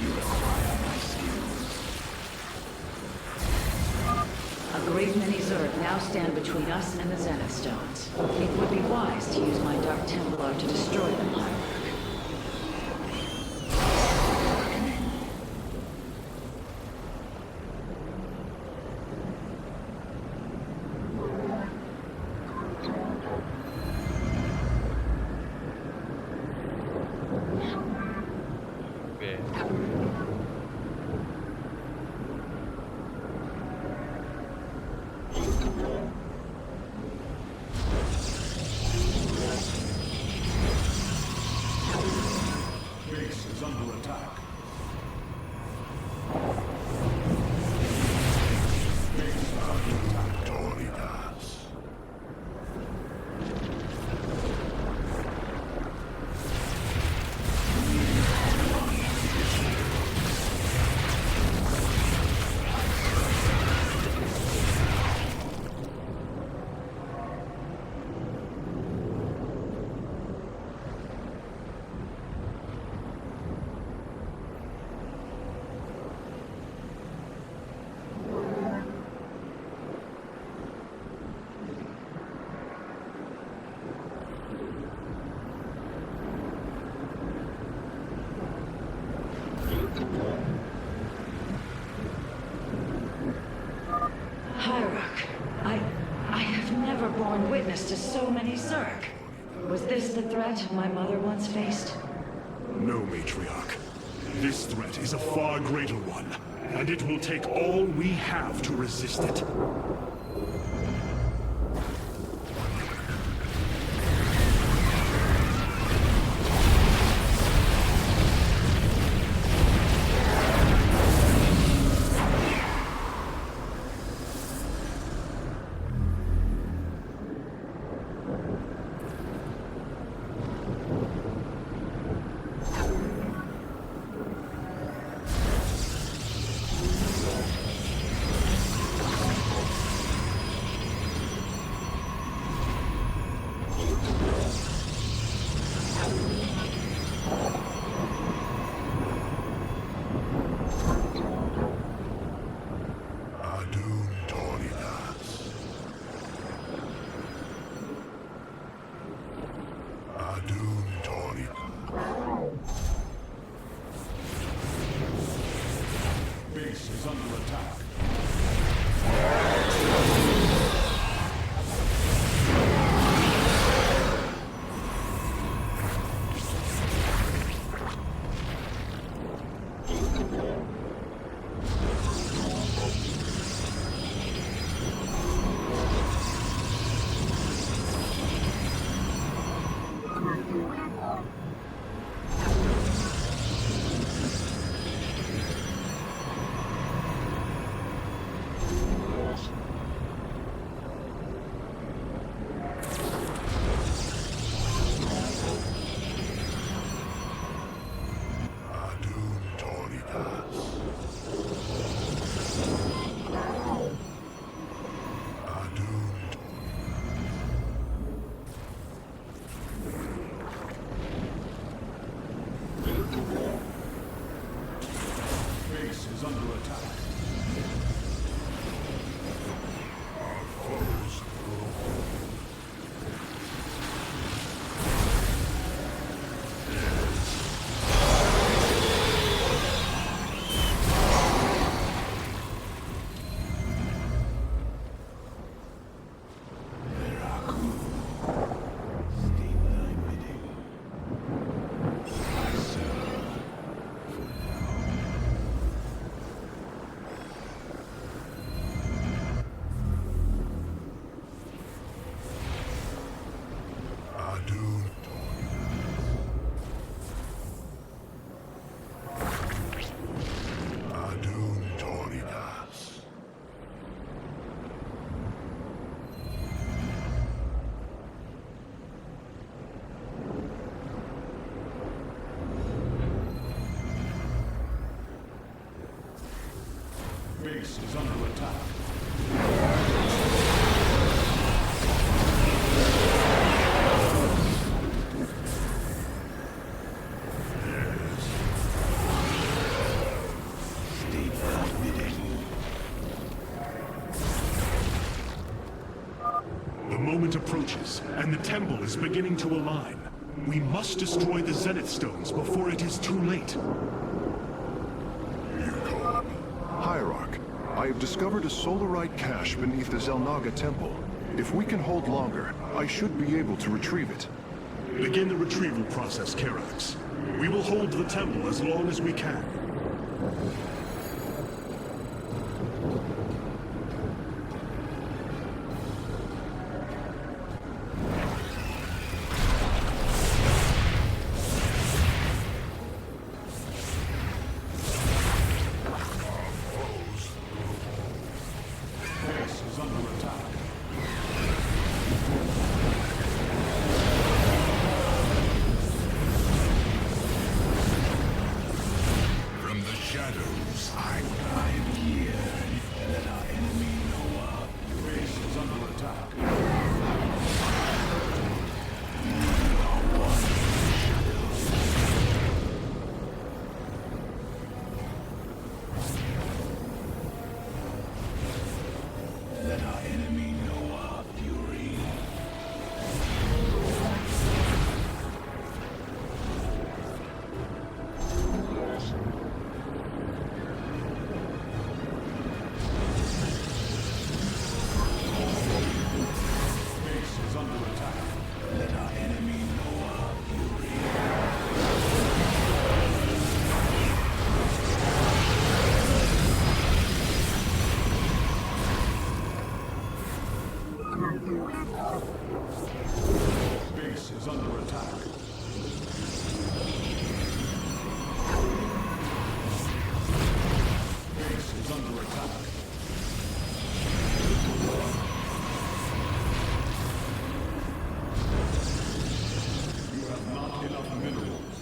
You require my skill. great many Zerg now stand between us and the Zenith Stones. It would be wise to use my Dark Templar to destroy them, Hierarch. Base is under attack. Base under attack. Hierarch, I have never borne witness to so many Zerg. Was this the threat my mother once faced? No, Matriarch. This threat is a far greater one, and it will take all we have to resist it. Base is under attack. Base is under attack. Base is under attack. moment approaches, and the temple is beginning to align. We must destroy the Zenith Stones before it is too late. Hierarch, I have discovered a solarite cache beneath the Zelnaga temple. If we can hold longer, I should be able to retrieve it. Begin the retrieval process, Karax. We will hold the temple as long as we can. Base is under attack. From the shadows, I am here. Let our enemy know of. Base is under attack. Let our enemy know our fury. Base is under attack. Let our enemy know our fury. Base is under attack. Base is under attack. You have not enough minerals.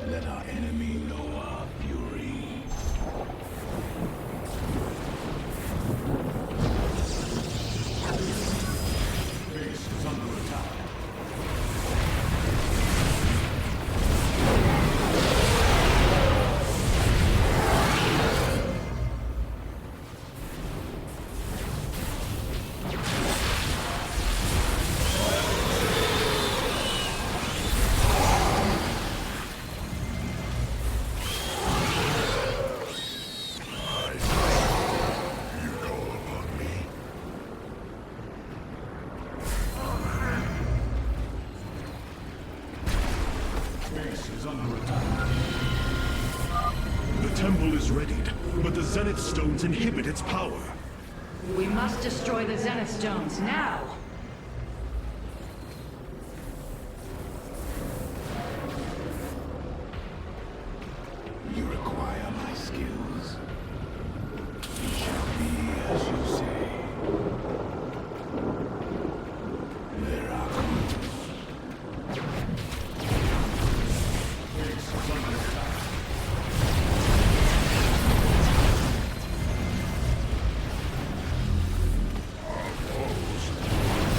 Let our enemy know our fury. Base is under attack. You call upon me. Base is under attack. The temple is readied, but the Zenith Stones inhibit its power. We must destroy the Zenith Stones now! You require my skills. It shall be as you say. There are Base is under attack. foes.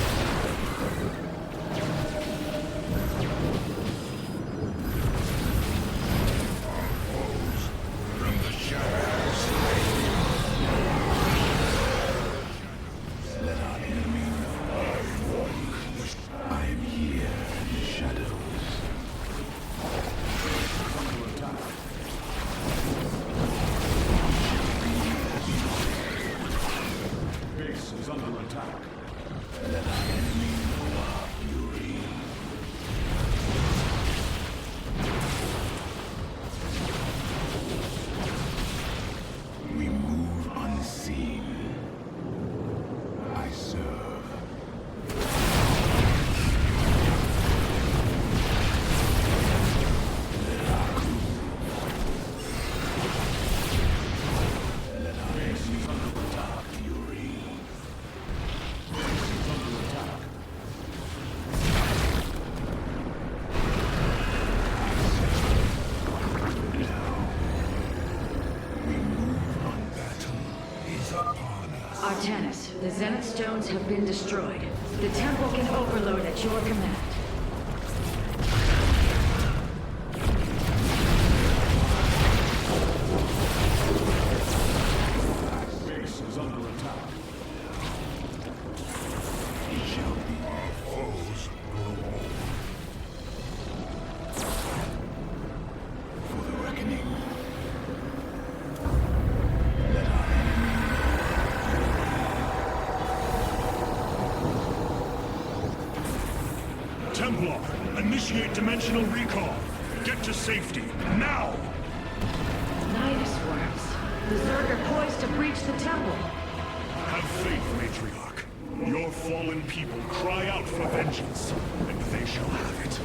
Artanis, the Zenith Stones have been destroyed. The temple can overload at your command. Base is under attack. Shall be our foes grow old. For the reckoning. Templar, initiate dimensional recall. Get to safety, now! Nidus worms. The Zerg are poised to breach the temple. Have faith, Matriarch. Your fallen people cry out for vengeance, and they shall have it.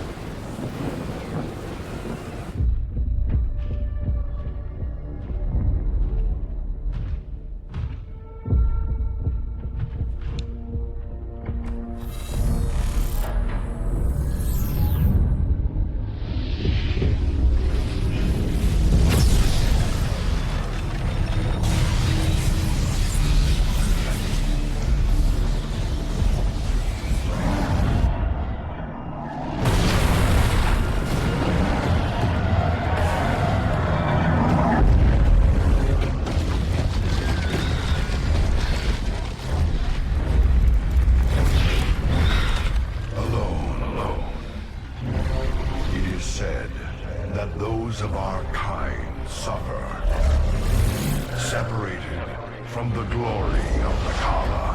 Those of our kind suffer, separated from the glory of the Kala.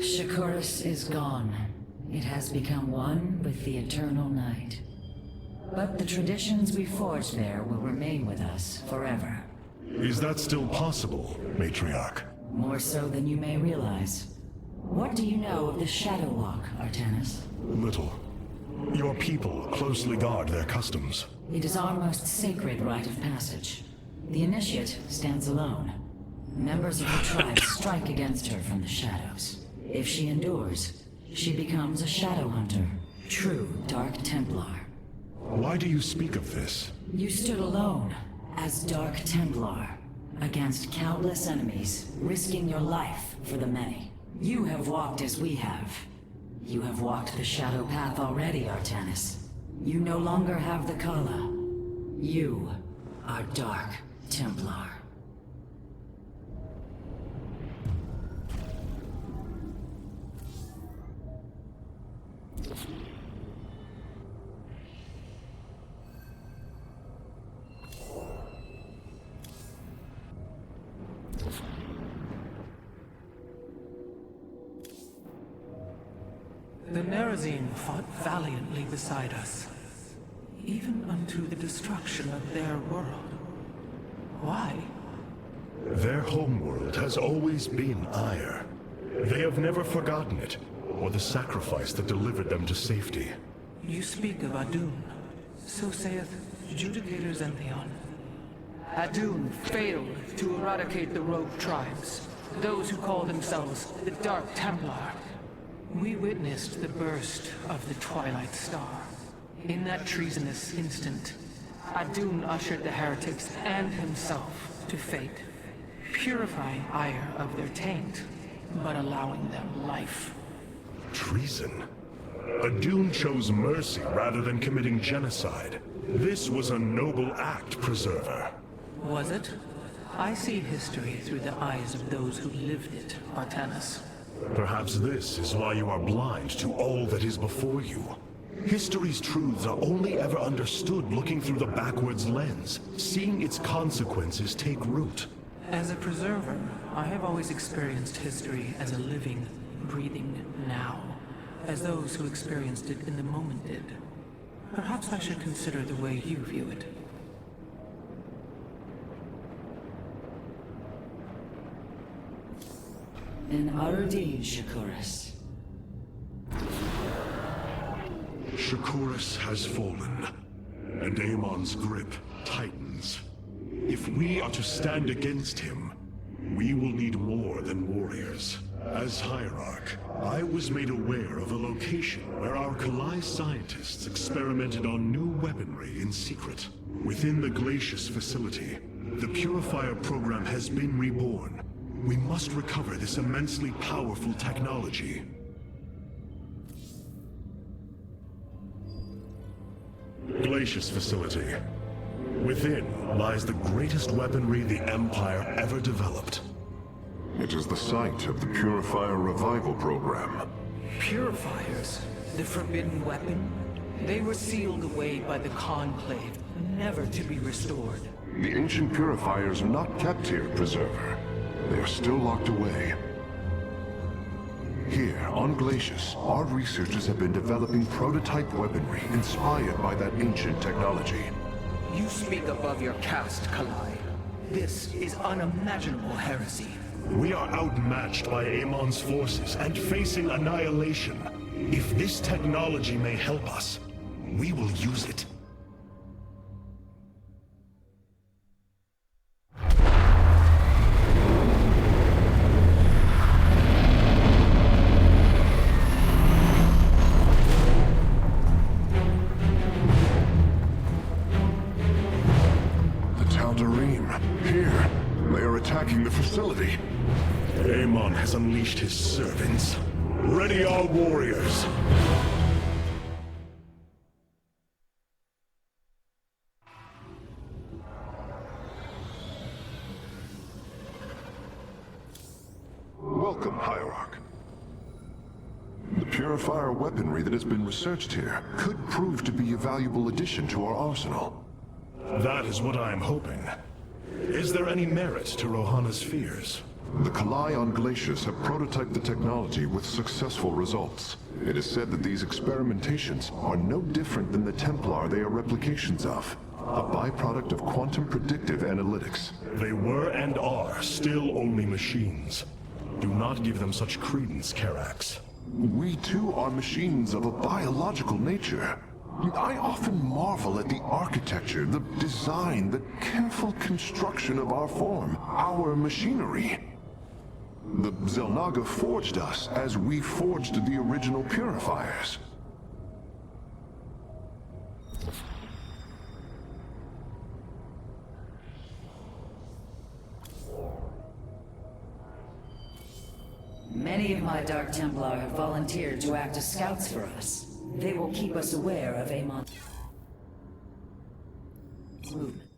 Shakuras is gone. It has become one with the eternal night. But the traditions we forged there will remain with us forever. Is that still possible, Matriarch? More so than you may realize. What do you know of the Shadow Walk, Artanis? Little. Your people closely guard their customs. It is our most sacred rite of passage. The Initiate stands alone. Members of her tribe strike against her from the shadows. If she endures, she becomes a Shadow Hunter, true Dark Templar. Why do you speak of this? You stood alone, as Dark Templar, against countless enemies, risking your life for the many. You have walked as we have. You have walked the Shadow Path already, Artanis. You no longer have the Kala. You are Dark Templar. The Nerazine fought valiantly beside us. even unto the destruction of their world. Why? Their homeworld has always been Ire. They have never forgotten it, or the sacrifice that delivered them to safety. You speak of Adun. So saith Judicator Zentheon. Adun failed to eradicate the rogue tribes, those who call themselves the Dark Templar. We witnessed the burst of the Twilight Star. In that treasonous instant, Adun ushered the heretics and himself to fate, purifying Ire of their taint, but allowing them life. Treason? Adun chose mercy rather than committing genocide. This was a noble act, Preserver. Was it? I see history through the eyes of those who lived it, Artanis. Perhaps this is why you are blind to all that is before you. History's truths are only ever understood looking through the backwards lens, seeing its consequences take root. As a preserver, I have always experienced history as a living, breathing now, as those who experienced it in the moment did. Perhaps I should consider the way you view it. In Arudin, Shakuras. Shakuras has fallen, and Amon's grip tightens. If we are to stand against him, we will need more than warriors. As Hierarch, I was made aware of a location where our Kalai scientists experimented on new weaponry in secret. Within the Glacius facility, the Purifier program has been reborn. We must recover this immensely powerful technology. Glacius facility. Within lies the greatest weaponry the Empire ever developed. It is the site of the Purifier Revival Program. Purifiers? The forbidden weapon? They were sealed away by the Conclave, never to be restored. The ancient Purifiers are not kept here, Preserver. They are still locked away. Here, on Glacius, our researchers have been developing prototype weaponry inspired by that ancient technology. You speak above your caste, Kalai. This is unimaginable heresy. We are outmatched by Amon's forces and facing annihilation. If this technology may help us, we will use it. Here, they are attacking the facility. Amon has unleashed his servants. Ready our warriors! Welcome, Hierarch. The Purifier weaponry that has been researched here could prove to be a valuable addition to our arsenal. That is what I am hoping. Is there any merit to Rohana's fears? The Kalai on Glacius have prototyped the technology with successful results. It is said that these experimentations are no different than the Templar they are replications of, a byproduct of quantum predictive analytics. They were and are still only machines. Do not give them such credence, Karax. We too are machines of a biological nature. I often marvel at the architecture, the design, the careful construction of our form, our machinery. The Xel'Naga forged us as we forged the original Purifiers. Many of my Dark Templar have volunteered to act as scouts for us. They will keep us aware of Amon's movement.